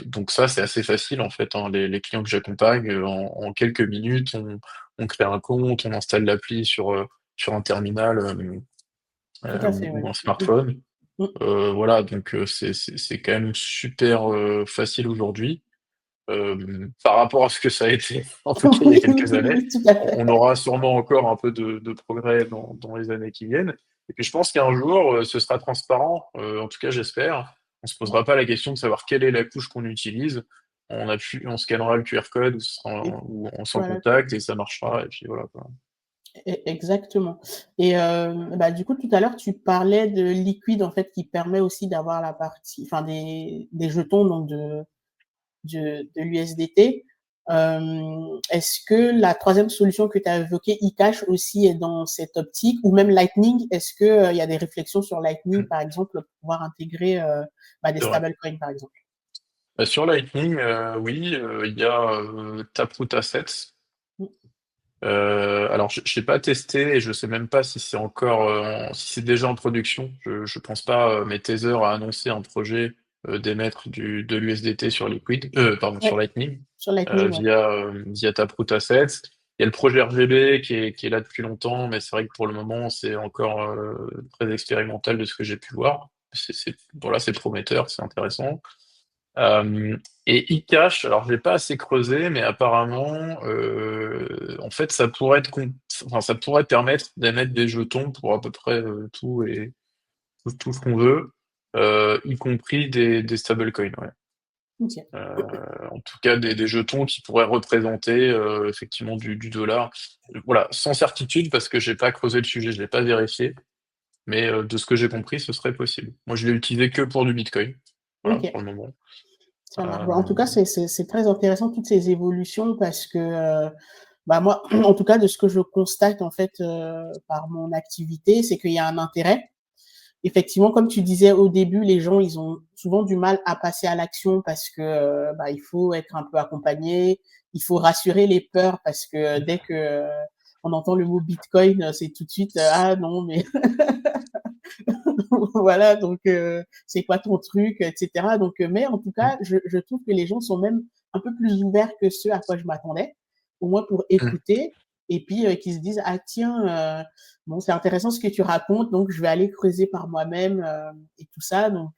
Donc ça, c'est assez facile en fait, hein. Les clients que j'accompagne, en quelques minutes, on crée un compte, on installe l'appli sur un terminal Tout à fait, ou ouais. un Mmh. smartphone. Mmh. Voilà, donc c'est quand même super facile aujourd'hui. Par rapport à ce que ça a été, en tout cas il y a Oui, oui, quelques oui, années. oui, tout à On fait. aura sûrement encore un peu de progrès dans les années qui viennent. Et puis je pense qu'un jour, ce sera transparent, en tout cas j'espère. On se Mmh. posera pas la question de savoir quelle est la couche qu'on utilise. On scannera le QR code Et ou en sans voilà. contact et ça marchera et puis voilà, quoi. Exactement. Et bah, du coup, tout à l'heure, tu parlais de Liquid, en fait, qui permet aussi d'avoir la partie enfin des jetons donc de l'USDT. Est-ce que la troisième solution que tu as évoquée, eCash, aussi est dans cette optique? Ou même Lightning, est-ce que, il y a des réflexions sur Lightning, Mmh, par exemple, pour pouvoir intégrer, bah, des c'est vrai. stablecoins, par exemple? Bah, sur Lightning, oui, il y a Taproot Assets. Mmh. Alors j'ai pas testé et je sais même pas si c'est encore, si c'est déjà en production. Je pense pas, mais Tether a annoncé un projet, d'émettre de l'USDT sur Liquid, pardon, sur Ouais, Lightning, sur Lightning, ouais. via Taproot Assets. Il y a le projet RGB qui est là depuis longtemps, mais c'est vrai que pour le moment, c'est encore, très expérimental de ce que j'ai pu voir. Voilà, c'est prometteur, c'est intéressant. Euh, et eCash, alors j'ai pas assez creusé, mais apparemment, en fait, enfin, ça pourrait permettre d'émettre des jetons pour à peu près tout et tout ce qu'on veut, y compris des stablecoins. Ouais. OK. En tout cas, des jetons qui pourraient représenter effectivement du dollar. Voilà, sans certitude parce que j'ai pas creusé le sujet, je l'ai pas vérifié, mais de ce que j'ai compris, ce serait possible. Moi, je l'ai utilisé que pour du Bitcoin. Voilà, pour OK. le moment. Ça marche. Bah, en tout cas, Euh, c'est très intéressant toutes ces évolutions parce que, bah, moi, en tout cas, de ce que je constate, en fait, par mon activité, c'est qu'il y a un intérêt. Effectivement, comme tu disais au début, les gens, ils ont souvent du mal à passer à l'action parce que, bah, il faut être un peu accompagné, il faut rassurer les peurs parce que dès que, on entend le mot bitcoin, c'est tout de suite, «Ah non, mais voilà, donc c'est quoi ton truc, etc. Donc, mais en tout cas, je trouve que les gens sont même un peu plus ouverts que ce à quoi je m'attendais, au moins pour mm, écouter, et puis qui se disent ah tiens, bon c'est intéressant ce que tu racontes, donc je vais aller creuser par moi-même et tout ça. Donc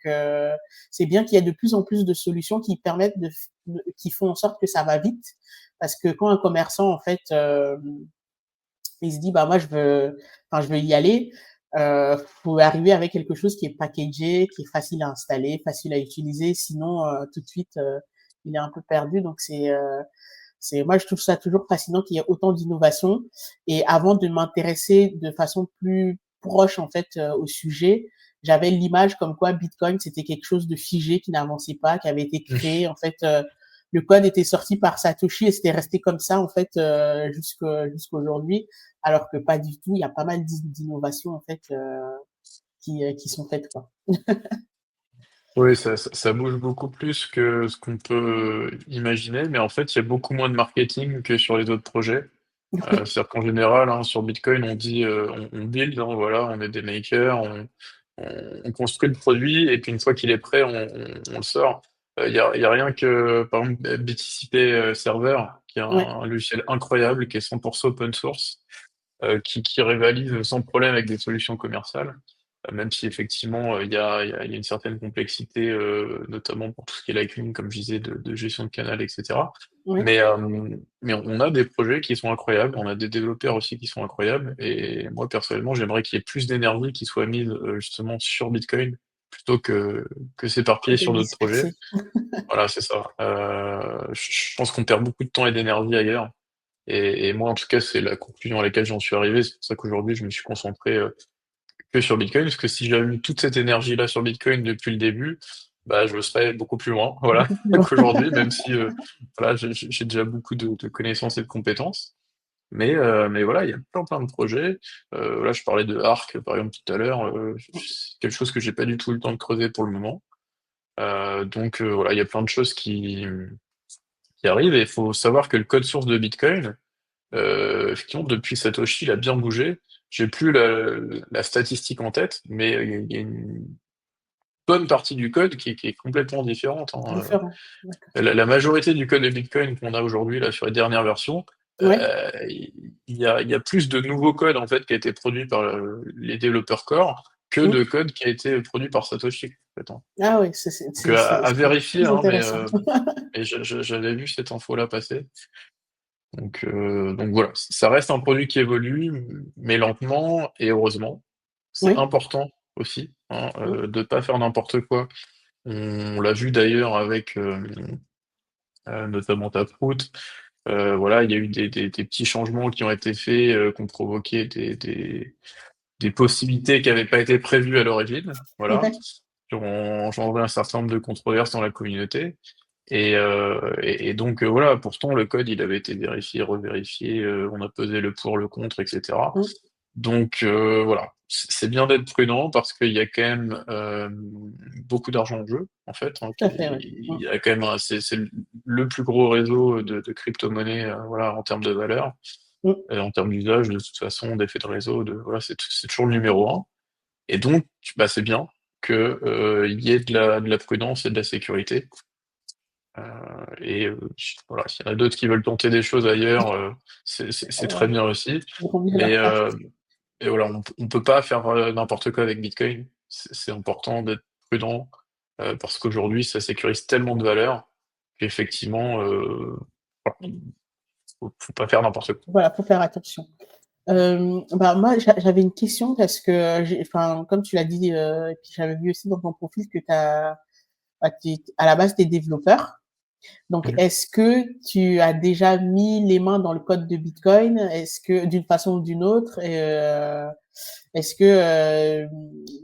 c'est bien qu'il y ait de plus en plus de solutions qui permettent qui font en sorte que ça va vite, parce que quand un commerçant en fait il se dit bah moi je veux y aller, faut arriver avec quelque chose qui est packagé, qui est facile à installer, facile à utiliser, sinon tout de suite il est un peu perdu. Donc c'est moi je trouve ça toujours fascinant qu'il y ait autant d'innovation. Et avant de m'intéresser de façon plus proche en fait au sujet, j'avais l'image comme quoi Bitcoin c'était quelque chose de figé qui n'avançait pas, qui avait été mm. créé en fait. Le code était sorti par Satoshi et c'était resté comme ça en fait jusqu'aujourd'hui, alors que pas du tout. Il y a pas mal d'innovations en fait qui sont faites quoi. Oui, ça bouge beaucoup plus que ce qu'on peut imaginer, mais en fait, il y a beaucoup moins de marketing que sur les autres projets. Oui, C'est-à-dire qu'en général, hein, sur Bitcoin, on dit, on build, hein, voilà, on est des makers, on construit le produit, et puis une fois qu'il est prêt, on le sort. Il y a rien que, par exemple, BTC Pay Server, qui est ouais, un logiciel incroyable, qui est 100% open source, qui rivalise sans problème avec des solutions commerciales, même si effectivement il y a une certaine complexité, notamment pour tout ce qui est Lightning, comme je disais, de gestion de canal, etc. ouais. Mais, mais on a des projets qui sont incroyables, on a des développeurs aussi qui sont incroyables, et moi personnellement j'aimerais qu'il y ait plus d'énergie qui soit mise justement sur Bitcoin plutôt que s'éparpiller De sur d'autres projets. disperser. Voilà, c'est ça. Je pense qu'on perd beaucoup de temps et d'énergie ailleurs. Et moi, en tout cas, c'est la conclusion à laquelle j'en suis arrivé. C'est pour ça qu'aujourd'hui, je me suis concentré que sur Bitcoin, parce que si j'avais mis toute cette énergie-là sur Bitcoin depuis le début, bah, je serais beaucoup plus loin, voilà, Beaucoup plus loin. qu'aujourd'hui, même si voilà, j'ai déjà beaucoup de connaissances et de compétences. Mais voilà, il y a plein de projets. Là, je parlais de Arc, par exemple, tout à l'heure. C'est quelque chose que j'ai pas du tout eu le temps de creuser pour le moment. Donc voilà, il y a plein de choses qui arrivent et il faut savoir que le code source de Bitcoin, effectivement, depuis Satoshi, il a bien bougé. J'ai plus la statistique en tête, mais il y a une bonne partie du code qui est complètement différente, hein. Différent. D'accord. La majorité du code de Bitcoin qu'on a aujourd'hui là sur les dernières versions, Ouais. il y a plus de nouveaux codes en fait qui a été produit par les développeurs core que Mm. de code qui a été produit par Satoshi, en fait, hein. Ah oui, Donc à c'est vérifier, plus hein, mais intéressant. j'avais vu cette info-là passer. Donc voilà, ça reste un produit qui évolue, mais lentement et heureusement. C'est Oui. important aussi, hein, Mm. de pas faire n'importe quoi. On l'a vu d'ailleurs avec notamment Taproot. Voilà, il y a eu des petits changements qui ont été faits, qui ont provoqué des possibilités qui n'avaient pas été prévues à l'origine. Voilà, Ouais. qui ont engendré un certain nombre de controverses dans la communauté. Et donc voilà, pourtant le code il avait été vérifié, revérifié, on a pesé le pour, le contre, etc. Mm. Donc voilà, c'est bien d'être prudent parce qu'il y a quand même beaucoup d'argent en jeu, en fait, hein, Tout à fait, oui. il y a quand même c'est le plus gros réseau de crypto-monnaies, voilà, en termes de valeur, Mm. en termes d'usage, de toute façon, d'effet de réseau, voilà, c'est toujours le numéro un. Et donc, bah, c'est bien que il y ait de la prudence et de la sécurité. Et voilà, s'il y en a d'autres qui veulent tenter des choses ailleurs, c'est très Ouais. bien aussi. Ils vont mieux Mais leur faire. et voilà, on peut pas faire n'importe quoi avec Bitcoin. C'est important d'être prudent parce qu'aujourd'hui, ça sécurise tellement de valeurs qu'effectivement, voilà, faut pas faire n'importe quoi. Voilà, faut faire attention. Bah, moi, j'avais une question parce que enfin, comme tu l'as dit, et puis j'avais vu aussi dans ton profil que bah, à la base, tu es développeur. Donc, Mhm. est-ce que tu as déjà mis les mains dans le code de Bitcoin? Est-ce que d'une façon ou d'une autre, est-ce que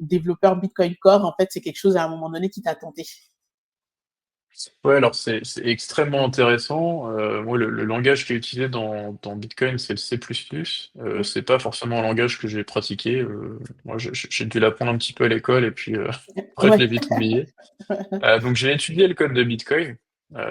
développeur Bitcoin Core, en fait, c'est quelque chose à un moment donné qui t'a tenté? Ouais, alors c'est extrêmement intéressant. Moi, le langage qui est utilisé dans Bitcoin, c'est le C++. Mm. C'est pas forcément un langage que j'ai pratiqué. Moi, j'ai dû l'apprendre un petit peu à l'école et puis après, je Ouais. l'ai vite oublié. Donc j'ai étudié le code de Bitcoin,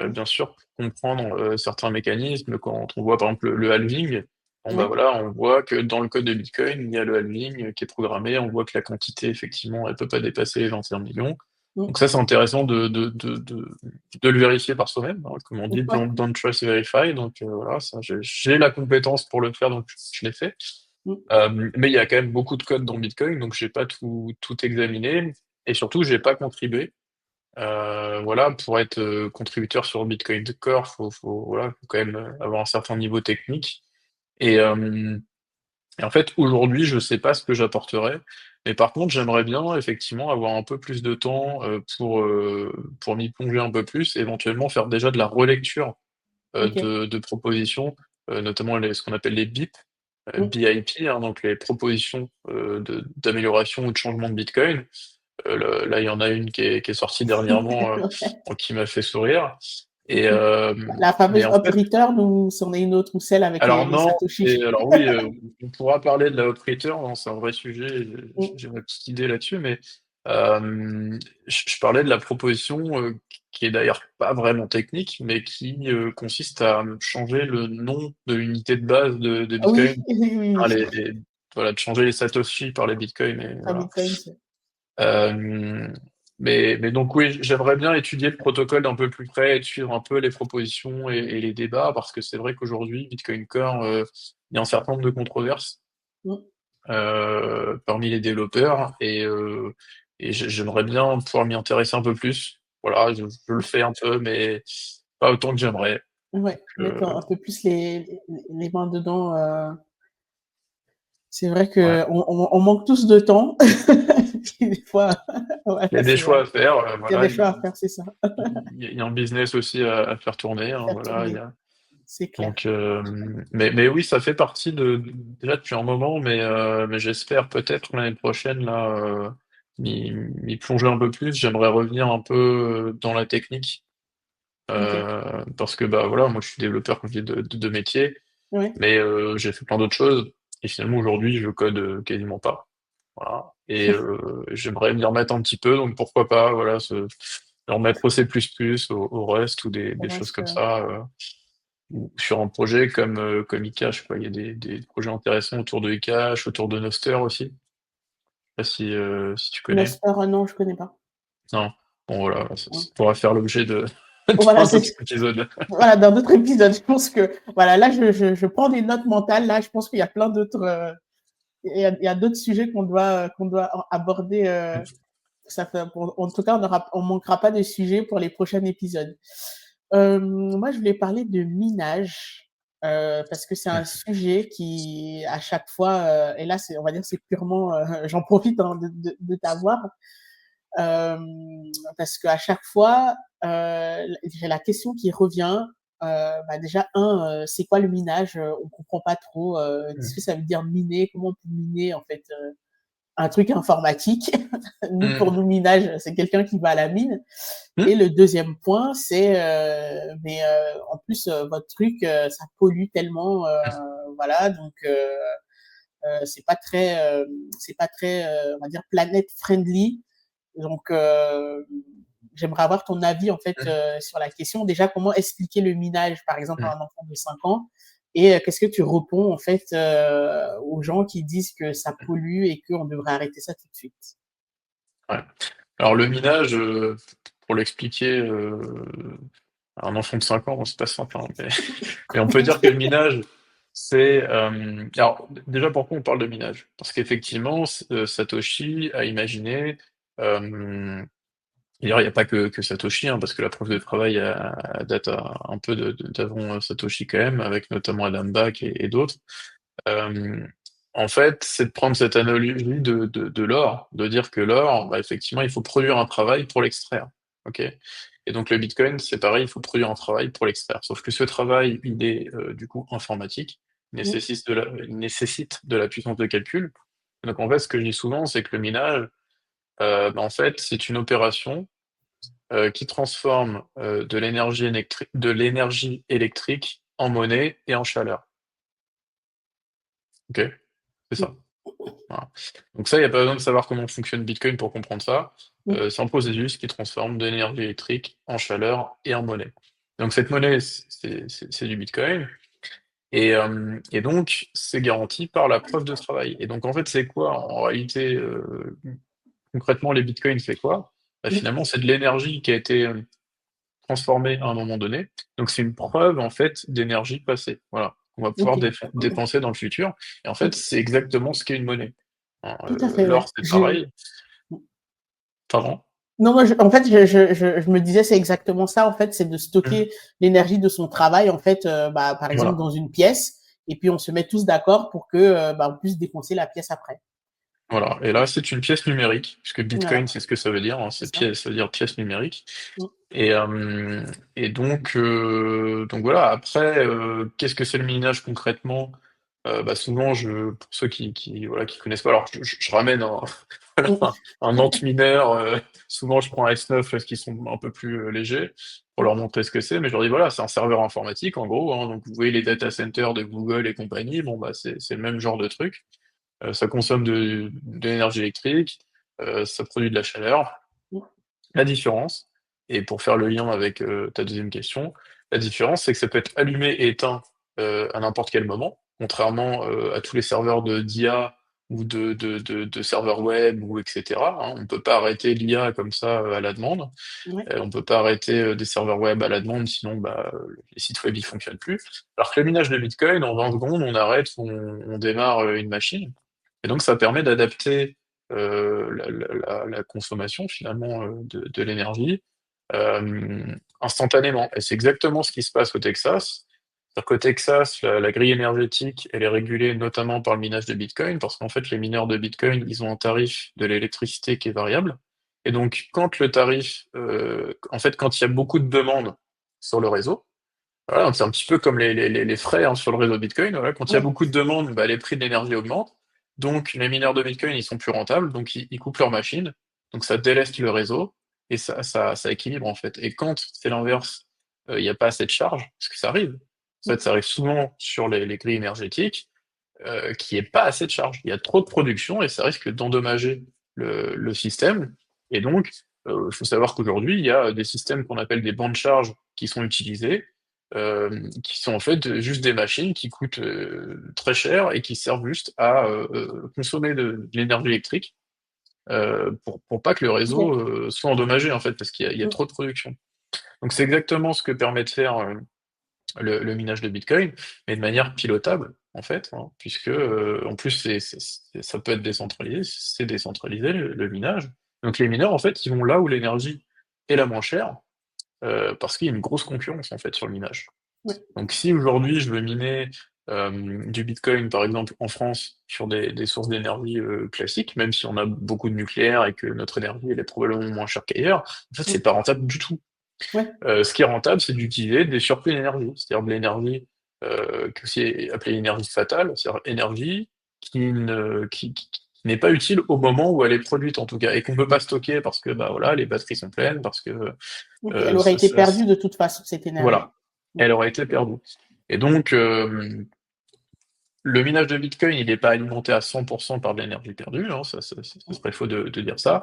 bien sûr, pour comprendre certains mécanismes. Quand on voit par exemple le halving, bon bah Ouais. voilà, on voit que dans le code de Bitcoin, il y a le halving qui est programmé. On voit que la quantité, effectivement, elle peut pas dépasser les 21 millions. Mm. Donc ça, c'est intéressant de le vérifier par soi-même, hein, comme on dit, Ouais. don't trust, verify. Donc voilà, ça, j'ai la compétence pour le faire, donc je l'ai fait. Mm. Mais il y a quand même beaucoup de code dans Bitcoin, donc j'ai pas tout examiné. Et surtout, j'ai pas contribué. Voilà, pour être contributeur sur Bitcoin Core, voilà, faut quand même avoir un certain niveau technique. Et, euh, et en fait, aujourd'hui, je sais pas ce que j'apporterai, mais par contre, j'aimerais bien effectivement avoir un peu plus de temps pour m'y plonger un peu plus, et éventuellement faire déjà de la relecture OK. de propositions, notamment ce qu'on appelle les BIP, Mm. BIP, hein, donc les propositions d'amélioration ou de changement de Bitcoin. Là, il y en a une qui est sortie dernièrement, qui m'a fait sourire. Et, La mais fameuse en Up fait, Return ou c'en est une autre ou celle avec alors les non, Satoshi? alors oui, on pourra parler de la Up Return, hein, c'est un vrai sujet, Mm. j'ai ma petite idée là-dessus, mais je parlais de la proposition qui est d'ailleurs pas vraiment technique, mais qui consiste à changer le nom de l'unité de base de Ah oui, Bitcoin, oui, oui, hein, oui. voilà, de changer les Satoshi par les Bitcoins, et Un voilà. Bitcoin, c'est Euh, mais donc oui, j'aimerais bien étudier le protocole d'un peu plus près et de suivre un peu les propositions et les débats, parce que c'est vrai qu'aujourd'hui, Bitcoin Core, il y a un certain nombre de controverses mm. parmi les développeurs, et j'aimerais bien pouvoir m'y intéresser un peu plus. Voilà, je le fais un peu, mais pas autant que j'aimerais. Ouais, Euh, mettre un peu plus les mains dedans. C'est vrai ouais. qu'on on manque tous de temps. Puis des fois, Il y a Voilà, des c'est choix à faire, il y a voilà, des choix à faire, c'est ça. il y a un business aussi à faire tourner, hein, Faire voilà, il y tourner, a c'est clair. donc mais oui, ça fait partie déjà depuis un moment, mais j'espère peut-être l'année prochaine là, m'y plonger un peu plus. J'aimerais revenir un peu, dans la technique, OK. parce que, bah, voilà, moi je suis développeur comme je dis de métier, Ouais. mais j'ai fait plein d'autres choses et finalement aujourd'hui je code, quasiment pas. Voilà et j'aimerais m'y remettre un petit peu, donc pourquoi pas, voilà, se me remettre au C++, au Rust ou des On choses reste, comme ça, ou sur un projet comme eCash, quoi. Il y a des projets intéressants autour de eCash, autour de Noster aussi. Je sais pas si tu connais? Nostr, non, je connais pas. Non? Bon voilà, ça Non. pourra faire l'objet de Voilà, d'un c'est autre épisode. voilà, dans d'autres épisodes, je pense que voilà, là, je prends des notes mentales. Là, je pense qu'il y a plein d'autres, il y a d'autres sujets qu'on doit aborder. Ça fait, en tout cas, on manquera pas de sujets pour les prochains épisodes. Moi, je voulais parler de minage parce que c'est un sujet qui, à chaque fois, et là, on va dire, c'est purement, j'en profite hein, de t'avoir parce qu'à chaque fois, j'ai la question qui revient. Bah déjà, c'est quoi le minage? On comprend pas trop. Qu'est-ce que ça veut dire miner? Comment on peut miner en fait un truc informatique? Nous, pour Mmh. nous, minage, c'est quelqu'un qui va à la mine. Mmh. Et le deuxième point, c'est mais en plus votre truc, ça pollue tellement, voilà. Donc c'est pas très, on va dire planète friendly. Donc, j'aimerais avoir ton avis en fait Mmh. sur la question. Déjà, comment expliquer le minage, par exemple, à Mmh. un enfant de 5 ans et qu'est-ce que tu réponds en fait aux gens qui disent que ça pollue et qu'on devrait arrêter ça tout de suite? Ouais. Alors le minage, pour l'expliquer, à un enfant de 5 ans, bon, c'est pas simple, hein, mais on peut dire que le minage, c'est, alors déjà pourquoi on parle de minage? Parce qu'effectivement, Satoshi a imaginé, d'ailleurs il y a pas que Satoshi, hein, parce que la preuve de travail date un peu d'avant Satoshi quand même, avec notamment Adam Back et d'autres. Euh, En fait, c'est de prendre cette analogie de l'or, de dire que l'or, bah, effectivement, il faut produire un travail pour l'extraire. Ok? Et donc le Bitcoin, c'est pareil, il faut produire un travail pour l'extraire. Sauf que ce travail, il est du coup informatique, il nécessite de la puissance de calcul. Donc en fait, ce que je dis souvent, c'est que le minage, bah, en fait, c'est une opération qui transforme de l'énergie électrique en monnaie et en chaleur. Ok? C'est ça. Voilà. Donc ça, il n'y a pas besoin de savoir comment fonctionne Bitcoin pour comprendre ça. C'est un processus qui transforme de l'énergie électrique en chaleur et en monnaie. Donc cette monnaie, c'est du Bitcoin. Et donc, c'est garanti par la preuve de travail. Et donc, en fait, c'est quoi en réalité, concrètement, les Bitcoins, c'est quoi? Bah, finalement, c'est de l'énergie qui a été transformée à un moment donné. Donc, c'est une preuve, en fait, d'énergie passée. Voilà. On va pouvoir Ok, dépenser dans le futur. Et en fait, c'est exactement ce qu'est une monnaie. Hein, tout à fait, l'or, ouais. c'est pareil. Pardon? Non, moi, en fait, je me disais, c'est exactement ça, en fait, c'est de Mmh. stocker l'énergie de son travail, en fait, bah, par exemple, Voilà. dans une pièce, et puis on se met tous d'accord pour que, bah, on puisse défoncer la pièce après. Voilà. Et là, c'est une pièce numérique, puisque Bitcoin, Voilà, c'est ce que ça veut dire, hein, c'est c'est ça. pièce, ça veut dire pièce numérique. Mm, Et, donc voilà, après, qu'est-ce que c'est le minage concrètement? Bah, souvent, pour ceux voilà, qui connaissent pas, alors je ramène mm, un ant-mineur, souvent je prends un S9 parce qu'ils sont un peu plus légers, pour leur montrer ce que c'est, mais je leur dis voilà, c'est un serveur informatique en gros, hein, donc vous voyez les data centers de Google et compagnie, bon bah c'est le même genre de truc. Ça consomme de l'énergie électrique, ça produit de la chaleur. mm, La différence, et pour faire le lien avec ta deuxième question, la différence, c'est que ça peut être allumé et éteint à n'importe quel moment, contrairement à tous les serveurs d'IA ou de serveurs web ou etc. Hein. On ne peut pas arrêter l'IA comme ça à la demande. ouais, On ne peut pas arrêter des serveurs web à la demande, sinon bah, les sites web ils fonctionnent plus. Alors que le minage de Bitcoin, en 20 secondes, on arrête, on démarre une machine. Et donc ça permet d'adapter la consommation finalement de l'énergie instantanément. Et c'est exactement ce qui se passe au Texas. C'est-à-dire qu'au Texas, la grille énergétique, elle est régulée notamment par le minage de Bitcoin, parce qu'en fait, les mineurs de Bitcoin, ils ont un tarif de l'électricité qui est variable. Et donc, quand le tarif, en fait, quand il y a beaucoup de demandes sur le réseau, voilà, donc c'est un petit peu comme les frais hein, sur le réseau Bitcoin. Voilà, quand il y a Ouais. beaucoup de demandes, bah, les prix de l'énergie augmentent. Donc, les mineurs de Bitcoin, ils sont plus rentables, donc ils coupent leurs machines. Donc, ça déleste le réseau et ça équilibre en fait. Et quand c'est l'inverse, il n'y a pas assez de charge, parce que ça arrive. En fait, ça arrive souvent sur les grilles énergétiques, qu'il n'y ait pas assez de charge. Il y a trop de production et ça risque d'endommager le système. Et donc, il faut savoir qu'aujourd'hui, il y a des systèmes qu'on appelle des bancs de charge qui sont utilisés, qui sont en fait juste des machines qui coûtent très cher et qui servent juste à consommer de l'énergie électrique pour pas que le réseau Ok. soit endommagé en fait, parce qu'il y a Mm. trop de production. Donc c'est exactement ce que permet de faire le minage de Bitcoin, mais de manière pilotable, en fait, hein, puisque en plus ça peut être décentralisé, c'est décentralisé le minage. Donc les mineurs, en fait, ils vont là où l'énergie est la moins chère, parce qu'il y a une grosse concurrence en fait sur le minage. Ouais. Donc si aujourd'hui je veux miner du Bitcoin, par exemple, en France, sur des sources d'énergie classiques, même si on a beaucoup de nucléaire et que notre énergie elle est probablement moins chère qu'ailleurs, en fait, c'est Mm. pas rentable du tout. Ouais. Ce qui est rentable, c'est d'utiliser des surplus d'énergie, c'est-à-dire de l'énergie qui aussi est appelée énergie fatale, c'est-à-dire énergie qui n'est pas utile au moment où elle est produite en tout cas, et qu'on ne peut pas stocker parce que bah voilà, les batteries sont pleines, parce que Ok. Elle aurait été perdue de toute façon, cette énergie. voilà, Mm. elle aurait été perdue. Et donc le minage de Bitcoin, il n'est pas alimenté à 100% par de l'énergie perdue, hein, ça serait faux de dire ça.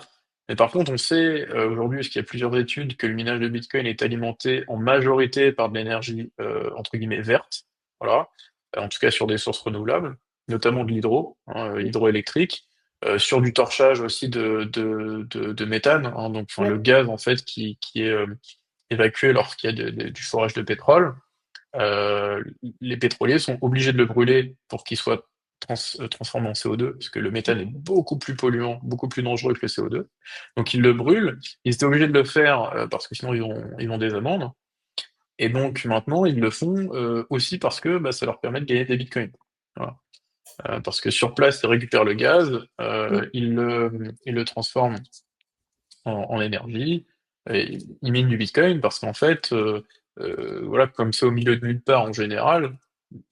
Mais par contre, on sait aujourd'hui, parce qu'il y a plusieurs études, que le minage de Bitcoin est alimenté en majorité par de l'énergie entre guillemets verte, voilà, en tout cas sur des sources renouvelables, notamment de l'hydro, hein, hydroélectrique, sur du torchage aussi de méthane, hein, donc enfin, le Ouais. gaz en fait qui est évacué lorsqu'il y a du forage de pétrole. Euh, les pétroliers sont obligés de le brûler pour qu'il soit transformé en CO2, parce que le méthane est beaucoup plus polluant, beaucoup plus dangereux que le CO2. Donc ils le brûlent. Ils étaient obligés de le faire parce que sinon ils ont des amendes. Et donc maintenant ils le font aussi parce que bah, ça leur permet de gagner des bitcoins. Voilà. Parce que sur place ils récupèrent le gaz, Mm. ils le transforment en énergie, et ils minent du bitcoin parce qu'en fait, voilà, comme c'est au milieu de nulle part en général,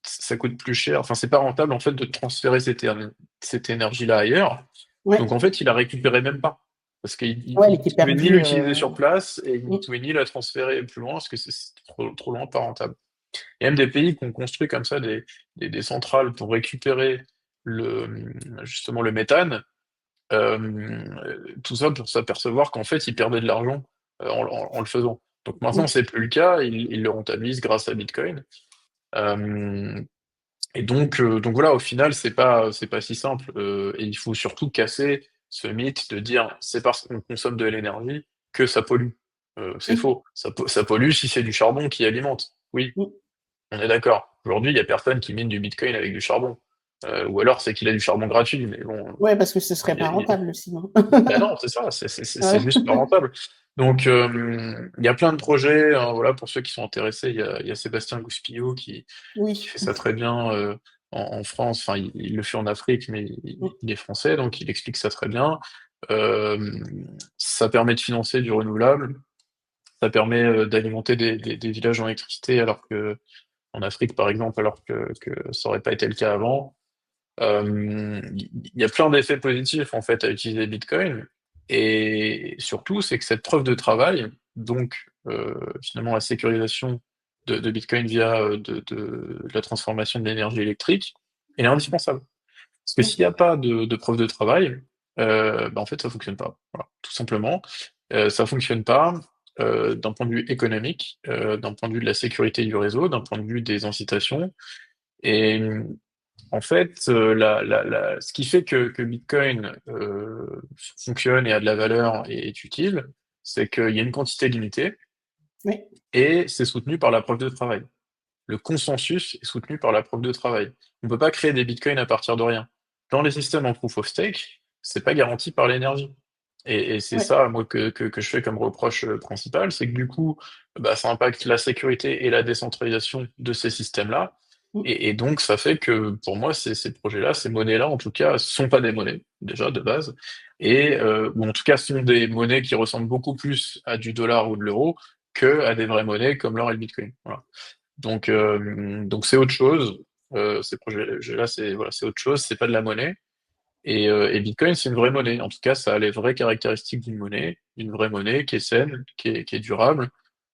ça coûte plus cher. Enfin, c'est pas rentable en fait de transférer cette énergie-là ailleurs. Donc Ouais. en fait, il la récupérait même pas. Parce qu'il Ouais, elle ne était pouvait ni perdue. l'utiliser sur place et il ne Mm. pouvait ni la transférer plus loin parce que c'est trop loin, pas rentable. Il y a même des pays qui ont construit comme ça des centrales pour récupérer justement le méthane, tout ça pour s'apercevoir qu'en fait, ils perdaient de l'argent en le faisant. Donc maintenant, Mm. c'est plus le cas, ils le rentabilisent grâce à Bitcoin. Euh, et donc voilà, au final, c'est pas si simple. Et il faut surtout casser ce mythe de dire c'est parce qu'on consomme de l'énergie que ça pollue. C'est Oui. faux. Ça pollue si c'est du charbon qui alimente. Oui, Mm. on est d'accord. Aujourd'hui, il y a personne qui mine du Bitcoin avec du charbon. Ou alors c'est qu'il a du charbon gratuit. Mais bon, Ouais, parce que ce serait il y pas a- il y a- rentable sinon. ben non, c'est ça, c'est Ouais. juste pas rentable. Donc, il y a plein de projets, hein, voilà, pour ceux qui sont intéressés, il y a Sébastien Gouspillot qui Oui. fait ça très bien en France, enfin, il le fait en Afrique, mais Mm. il est français, donc il explique ça très bien. Euh, Ça permet de financer du renouvelable, ça permet d'alimenter des villages en électricité, alors que en Afrique, par exemple, alors que ça aurait pas été le cas avant. Il y a plein d'effets positifs en fait à utiliser Bitcoin, et surtout c'est que cette preuve de travail, donc finalement la sécurisation de Bitcoin via de la transformation de l'énergie électrique, elle est indispensable. Parce que Mm. s'il n'y a pas de preuve de travail, bah, en fait ça fonctionne pas. Voilà, tout simplement. Ça fonctionne pas d'un point de vue économique, d'un point de vue de la sécurité du réseau, d'un point de vue des incitations. Et en fait, ce qui fait que Bitcoin fonctionne et a de la valeur et est utile, c'est qu'il y a une quantité limitée Oui. et c'est soutenu par la preuve de travail. Le consensus est soutenu par la preuve de travail. On ne peut pas créer des Bitcoins à partir de rien. Dans les systèmes en proof of stake, c'est pas garanti par l'énergie. Et c'est Ouais. ça, moi, que je fais comme reproche principal, c'est que du coup, bah, ça impacte la sécurité et la décentralisation de ces systèmes-là. Mm. Et donc, ça fait que pour moi, ces projets-là, ces monnaies-là, en tout cas, sont pas des monnaies, déjà, de base. et ou en tout cas sont des monnaies qui ressemblent beaucoup plus à du dollar ou de l'euro que à des vraies monnaies comme l'or et le Bitcoin. Voilà. Donc c'est autre chose. Ces projets-là, c'est voilà, c'est autre chose. C'est pas de la monnaie. Et Bitcoin, c'est une vraie monnaie. En tout cas, ça a les vraies caractéristiques d'une vraie monnaie qui est saine, qui est durable,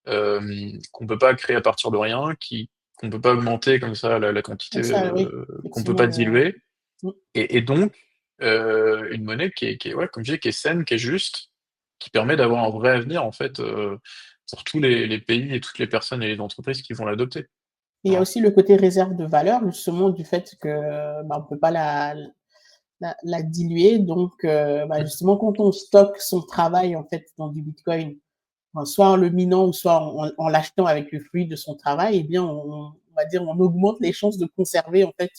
qu'on peut pas créer à partir de rien, qu'on peut pas augmenter comme ça la quantité, Donc ça, oui, qu'on peut pas effectivement. diluer. Et donc, une monnaie qui est, ouais, comme je dis, qui est saine, qui est juste, qui permet d'avoir un vrai avenir, en fait, pour tous les pays et toutes les personnes et les entreprises qui vont l'adopter. Il y a Voilà. aussi le côté réserve de valeur, justement, du fait que bah, on peut pas la diluer. Donc, bah, justement, quand on stocke son travail en fait dans du Bitcoin, enfin, soit en le minant ou soit en l'achetant avec le fruit de son travail, eh bien, on va dire, on augmente les chances de conserver en fait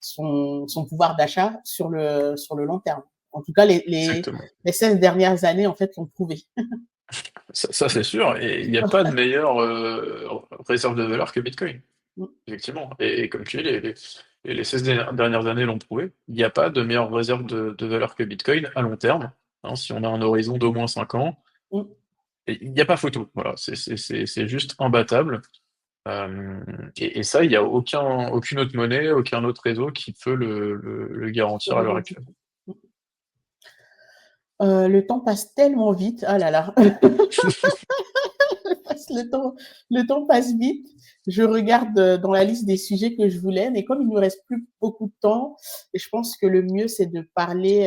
son pouvoir d'achat sur le long terme. En tout cas, Exactement. les 16 dernières années en fait l'ont prouvé. Ça, c'est sûr. Et il n'y a pas de meilleure réserve de valeur que Bitcoin. Effectivement. Et comme tu dis, les 16 dernières années l'ont prouvé. Il n'y a pas de meilleure réserve de valeur que Bitcoin à long terme. Hein, si on a un horizon d'au moins 5 ans, et il n'y a pas photo. Voilà, c'est juste imbattable. Euh, et ça, il n'y a aucune autre monnaie, aucun autre réseau qui peut le garantir à l'heure actuelle. Le temps passe tellement vite. Ah là là. le temps, le temps passe vite. Je regarde dans la liste des sujets que je voulais, mais comme il ne nous reste plus beaucoup de temps, je pense que le mieux, c'est de parler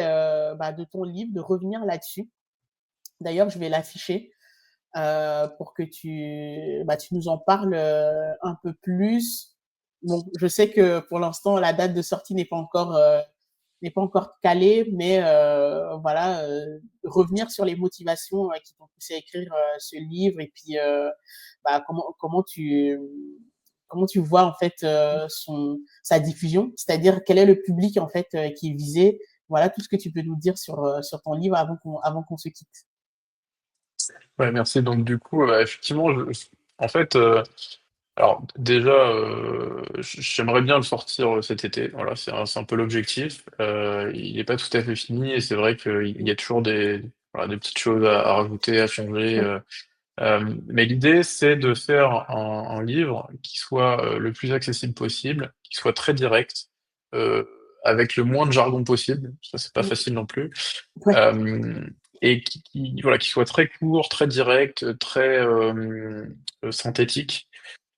bah, de ton livre, de revenir là-dessus. D'ailleurs, je vais l'afficher pour que bah, tu nous en parles un peu plus. Bon, je sais que pour l'instant, la date de sortie n'est pas encore calée, mais voilà, revenir sur les motivations qui t'ont poussé à écrire ce livre et puis bah, comment tu vois en fait sa diffusion, c'est-à-dire quel est le public en fait qui est visé. Voilà tout ce que tu peux nous dire sur ton livre avant qu'on se quitte. Ouais, merci. Donc du coup, effectivement, en fait, alors déjà, j'aimerais bien le sortir cet été. Voilà, c'est un peu l'objectif. Il n'est pas tout à fait fini et c'est vrai qu'il y a toujours voilà, des petites choses à rajouter, à changer. Mais l'idée, c'est de faire un livre qui soit le plus accessible possible, qui soit très direct, euh, avec le moins de jargon possible. Ça, c'est pas facile non plus. Ouais. Euh, et voilà, qui soit très court, très direct, très synthétique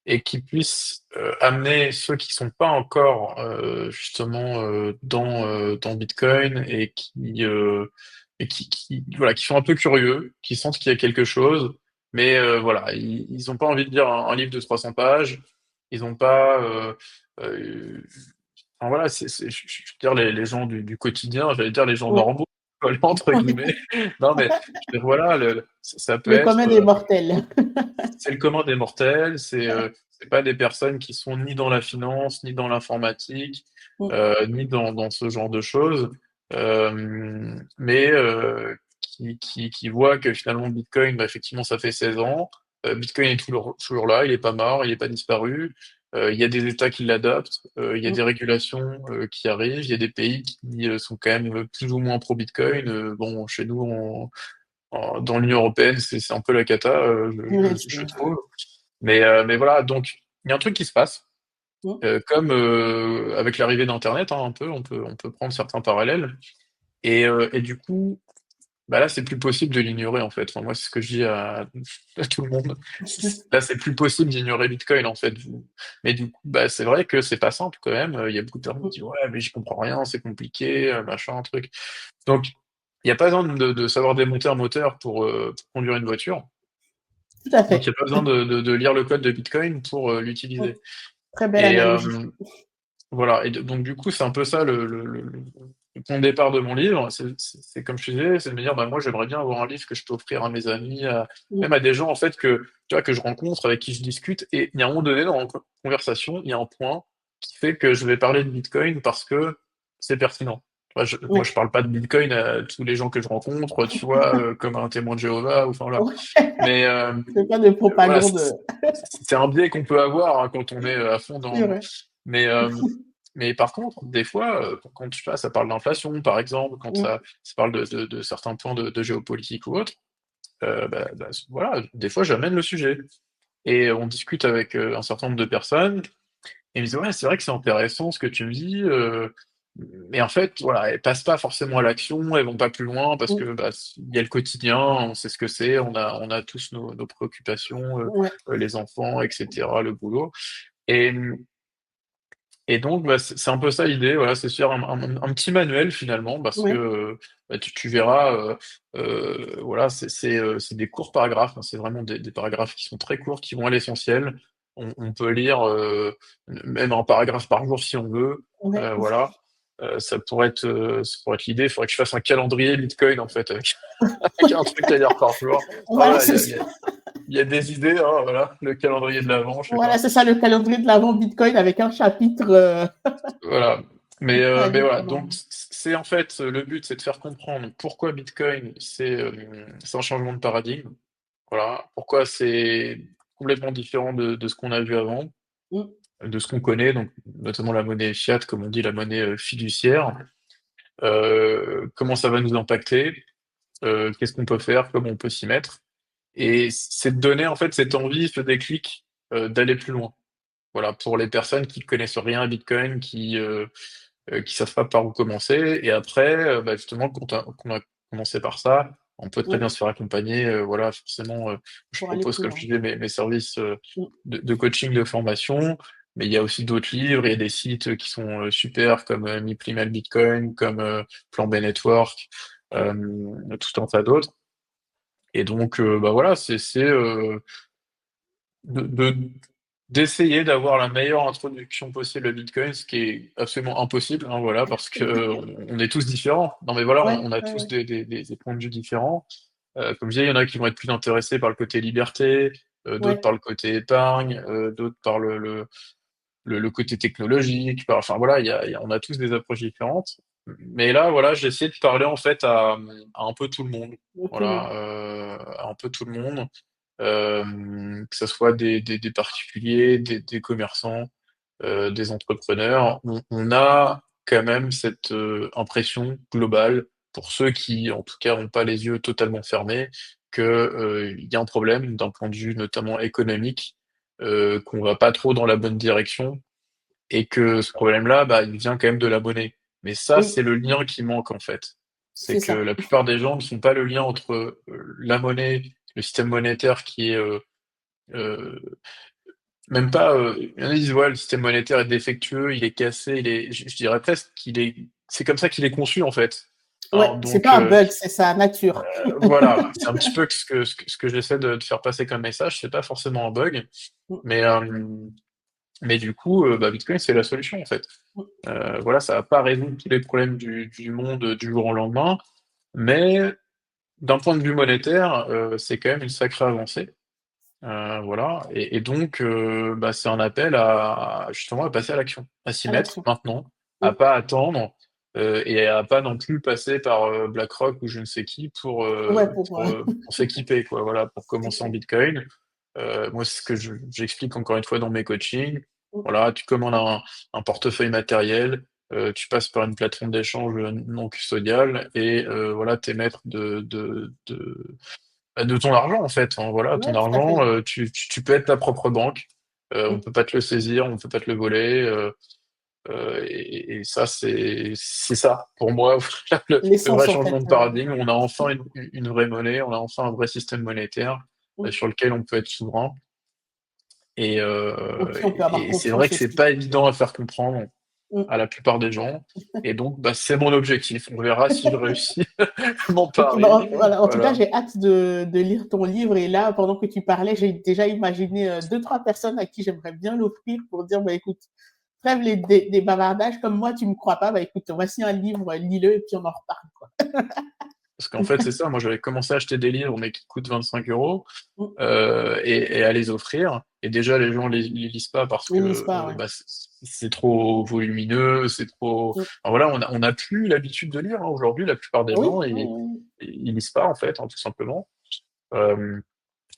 et qui puisse amener ceux qui sont pas encore justement dans Bitcoin et voilà, qui sont un peu curieux, qui sentent qu'il y a quelque chose, mais voilà, ils ont pas envie de lire un livre de 300 pages, ils ont pas enfin, voilà, je veux dire les gens du quotidien, j'allais dire les gens Ouais. normaux, voilà, entre guillemets. Non mais je veux dire, voilà, ça peut Le être commun des mortels. c'est le commun des mortels, c'est pas des personnes qui sont ni dans la finance, ni dans l'informatique, ni dans ce genre de choses, mais qui voient que finalement Bitcoin, bah, effectivement, ça fait 16 ans, Bitcoin est toujours là, il est pas mort, il est pas disparu, il y a des États qui l'adoptent, il y a des régulations qui arrivent, il y a des pays qui sont quand même plus ou moins pro-Bitcoin. Bon, chez nous, dans l'Union européenne, c'est un peu la cata, je trouve. Mais voilà, donc il y a un truc qui se passe, comme avec l'arrivée d'Internet, hein, un peu, on peut prendre certains parallèles. Et du coup, bah là, c'est plus possible de l'ignorer en fait. Enfin, moi, c'est ce que je dis à tout le monde. Là, c'est plus possible d'ignorer Bitcoin en fait. Mais du coup, bah, c'est vrai que c'est pas simple quand même. Il y a beaucoup de personnes qui disent ouais, mais j'y comprends rien, c'est compliqué, machin, un truc. Donc, il n'y a pas besoin de savoir démonter un moteur pour conduire une voiture. Tout à Donc, il fait. n'y a pas besoin de lire le code de Bitcoin pour l'utiliser. Très belle Et analogie. voilà. Donc, du coup, c'est un peu ça le point de départ de mon livre. C'est comme je te disais, c'est de me dire, bah, moi, j'aimerais bien avoir un livre que je peux offrir à mes amis, même à des gens, en fait, tu vois, que je rencontre, avec qui je discute. Et il y a un moment donné dans la conversation, il y a un point qui fait que je vais parler de Bitcoin parce que c'est pertinent. Moi, je parle pas de Bitcoin à tous les gens que je rencontre, tu vois, comme un témoin de Jéhovah, ou enfin, voilà. Mais C'est pas de voilà, propagande. c'est un biais qu'on peut avoir hein, quand on est à fond C'est dans. vrai. Mais mais par contre, des fois, quand tu vois, ça parle d'inflation, par exemple, quand Mmh. ça parle de certains points de géopolitique ou autre, voilà, des fois j'amène le sujet et on discute avec, un certain nombre de personnes et ils me disent: «Ouais, c'est vrai que c'est intéressant ce que tu me dis, mais en fait, voilà, elles passent pas forcément à l'action, elles vont pas plus loin parce Mmh. que, il y a le quotidien, on sait ce que c'est, on a tous nos préoccupations, Ouais, les enfants et cetera, le boulot» et et donc, c'est un peu ça l'idée, voilà, c'est de faire un petit manuel finalement parce que, ouais, tu verras, voilà, c'est des courts paragraphes, hein, c'est vraiment des paragraphes qui sont très courts, qui vont à l'essentiel. On peut lire, même un paragraphe par jour si on veut, ouais. voilà. Ça pourrait être l'idée. Il faudrait que je fasse un calendrier Bitcoin en fait avec avec un truc à lire par jour. Voilà, Voilà, c'est ça. il y a des idées, hein, voilà, le calendrier de l'avent, je sais Voilà, pas. c'est ça le calendrier de l'avant Bitcoin avec un chapitre, Voilà, à mais lire voilà, pendant donc c'est en fait, le but, c'est de faire comprendre pourquoi Bitcoin, c'est un changement de paradigme. Voilà, pourquoi c'est complètement différent de ce qu'on a vu avant, mmh, de ce qu'on connaît, donc notamment la monnaie fiat, comme on dit, la monnaie, fiduciaire. Comment ça va nous impacter, qu'est-ce qu'on peut faire, comment on peut s'y mettre et c'est de donner en fait cette envie, ce déclic, d'aller plus loin. Voilà, pour les personnes qui connaissent rien à Bitcoin, qui savent pas par où commencer et après, justement quand on a commencé par ça, on peut très ouais, bien se faire accompagner, voilà forcément, je pour aller propose plus comme je loin. disais mes services, Mmh, de coaching, de formation, mais il y a aussi d'autres livres, il y a des sites, qui sont, super comme, Me Primal Bitcoin, comme, Plan B Network, tout un tas d'autres et donc voilà, de d'essayer d'avoir la meilleure introduction possible à Bitcoin, ce qui est absolument impossible, hein, voilà, parce qu'on est tous différents. Non, mais voilà, ouais, on a ouais, tous ouais, des points de vue différents. Comme je disais, il y en a qui vont être plus intéressés par le côté liberté, d'autres ouais. par le côté épargne, d'autres par le côté technologique, par enfin voilà, on a tous des approches différentes. Mais là, voilà, j'ai essayé de parler en fait à un peu tout le monde. De tout le Voilà, monde. à un peu tout le monde, que ça soit des particuliers, des commerçants, des entrepreneurs. On a quand même cette, impression globale, pour ceux qui, en tout cas, ont pas les yeux totalement fermés, que, il y a un problème d'un point de vue notamment économique, qu'on va pas trop dans la bonne direction et que ce problème-là, il vient quand même de la monnaie. Mais ça, Oui, c'est le lien qui manque, en fait. C'est c'est que ça. la plupart des gens ne font pas le lien entre, la monnaie, le système monétaire qui est, heu, même pas, il y en a qui disent: «Ouais, le système monétaire est défectueux, il est cassé, il est» je dirais presque qu'il est c'est comme ça qu'il est conçu, en fait. Ouais, Hein, c'est donc pas un bug, c'est sa nature. voilà, c'est un petit peu ce que j'essaie de faire passer comme message. C'est pas forcément un bug, Mmh, mais du coup, Bitcoin, c'est la solution, en fait. mmh, Voilà, ça va pas résoudre tous les problèmes du monde, du jour au lendemain, mais d'un point de vue monétaire, c'est quand même une sacrée avancée. Voilà et donc c'est un appel à justement à passer à l'action, à s'y à mettre l'action. maintenant, à Mmh, pas attendre, et à pas non plus passer par, BlackRock ou je ne sais qui ouais, pour, pour s'équiper quoi, voilà, pour c'est commencer en clair. bitcoin. Moi, c'est ce que j'explique encore une fois dans mes coachings. Mmh, Voilà, tu commandes un portefeuille matériel, tu passes par une plateforme d'échange, non custodiale et voilà, tu es maître de ton argent, en fait, hein, voilà, ton ouais, tout à argent, fait. tu peux être ta propre banque, on Mmh, peut pas te le saisir, on peut pas te le voler, et ça, c'est ça, pour moi, voilà, le l'essence vrai en changement fait, de paradigme. On a enfin une vraie monnaie, on a enfin un vrai système monétaire, mmh, sur lequel on peut être souverain et auquel on peut avoir c'est vrai confiance que c'est aussi. pas évident à faire comprendre Mmh. à la plupart des gens et donc c'est mon objectif. On verra si je réussis mon OK, pari. voilà, en tout cas, Voilà. j'ai hâte de lire ton livre et là, pendant que tu parlais, j'ai déjà imaginé, 2-3 personnes à qui j'aimerais bien l'offrir pour dire: «Bah, écoute, trêve les des bavardages, comme moi tu me crois pas, bah, écoute, voici un livre, lis-le et puis on en reparle, quoi». Parce qu'en fait, c'est ça, moi j'avais commencé à acheter des livres, mais qui coûtent 25 €, Mmh, et à les offrir et déjà les gens les lisent pas parce ils lisent que, pas, ouais. c'est trop volumineux, c'est trop Mmh. enfin voilà, on a plus l'habitude de lire, hein. Aujourd'hui, la plupart des Oui, gens, oui, ils oui, ils lisent pas en fait, hein, tout simplement. Hem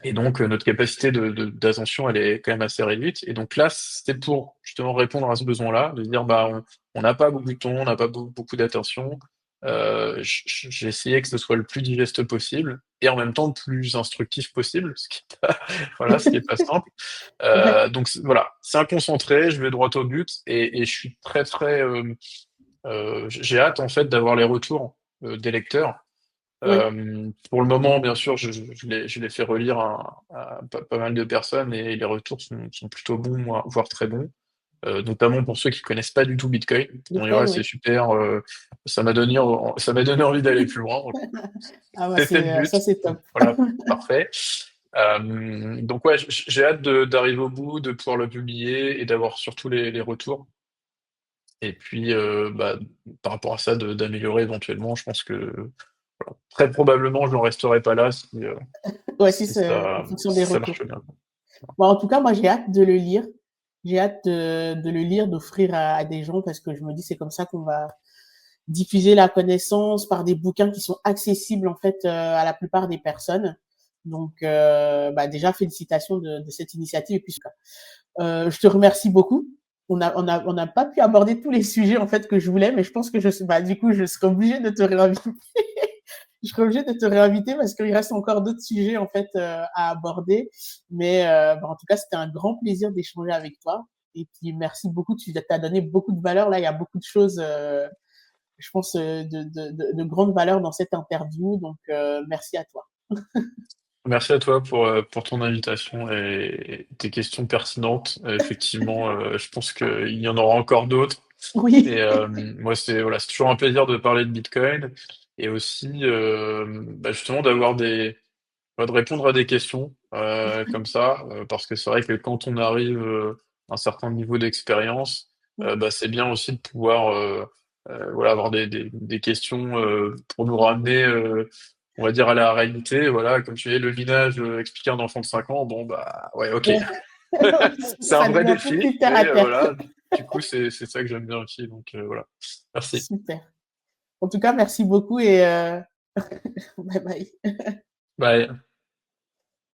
Et donc, notre capacité d'attention, elle est quand même assez réduite. Et donc là, c'était pour justement répondre à ce besoin-là, de dire, bah, on n'a pas beaucoup de temps, on n'a pas beaucoup d'attention. J'ai essayé que ce soit le plus digeste possible et en même temps le plus instructif possible, ce qui est pas, voilà, ce qui est pas simple. Ouais, Donc voilà, c'est un concentré, je vais droit au but et je suis très très, j'ai hâte en fait d'avoir les retours des lecteurs. oui, Pour le moment, bien sûr, je l'ai fait relire à pas mal de personnes et les retours sont plutôt bons, voire très bons. Notamment pour ceux qui connaissent pas du tout Bitcoin. On dit: «Ouais, Bitcoin, c'est oui. super, ça m'a donné envie d'aller plus loin», donc Ah bah c'était le but. ça c'est Donc top. voilà, parfait. Donc ouais, j'ai hâte d'arriver au bout, de pouvoir le publier et d'avoir surtout les retours et puis, bah, par rapport à ça, d'améliorer éventuellement. Je pense que, voilà, très probablement, je n'en resterai pas là Ouais, si si c'est en fonction des si ça retours. marche bien. Bon, en tout cas, moi, j'ai hâte de le lire. J'ai hâte de le lire, d'offrir à des gens parce que je me dis c'est comme ça qu'on va diffuser la connaissance par des bouquins qui sont accessibles en fait à la plupart des personnes. Donc, bah, déjà félicitations de cette initiative. Et puis, je te remercie beaucoup. On n'a pas pu aborder tous les sujets en fait que je voulais, mais je pense que bah, du coup, je serai obligée de te réinviter. Je serai obligée de te réinviter parce qu'il reste encore d'autres sujets en fait à aborder. Mais bah, en tout cas, c'était un grand plaisir d'échanger avec toi. Et puis merci beaucoup, tu as donné beaucoup de valeur. Là, il y a beaucoup de choses, je pense, de grande valeur dans cette interview. Donc merci à toi. Merci à toi pour ton invitation et tes questions pertinentes. Effectivement, je pense qu'il y en aura encore d'autres et Oui, moi, c'est toujours un plaisir de parler de Bitcoin et aussi, bah, justement de répondre à des questions, comme ça, parce que c'est vrai que quand on arrive, à un certain niveau d'expérience, bah, c'est bien aussi de pouvoir, voilà, avoir des questions, pour nous ramener, on va dire à la réalité. Voilà, comme tu dis, le minage, expliqué à un enfant de 5 ans, bon, bah, ouais, OK. ouais. C'est un Ça vrai devient un peu défi, plus terre mais à terre. voilà, du coup, c'est ça que j'aime bien aussi, donc voilà. Merci. Super. En tout cas, merci beaucoup et bye bye. Bye.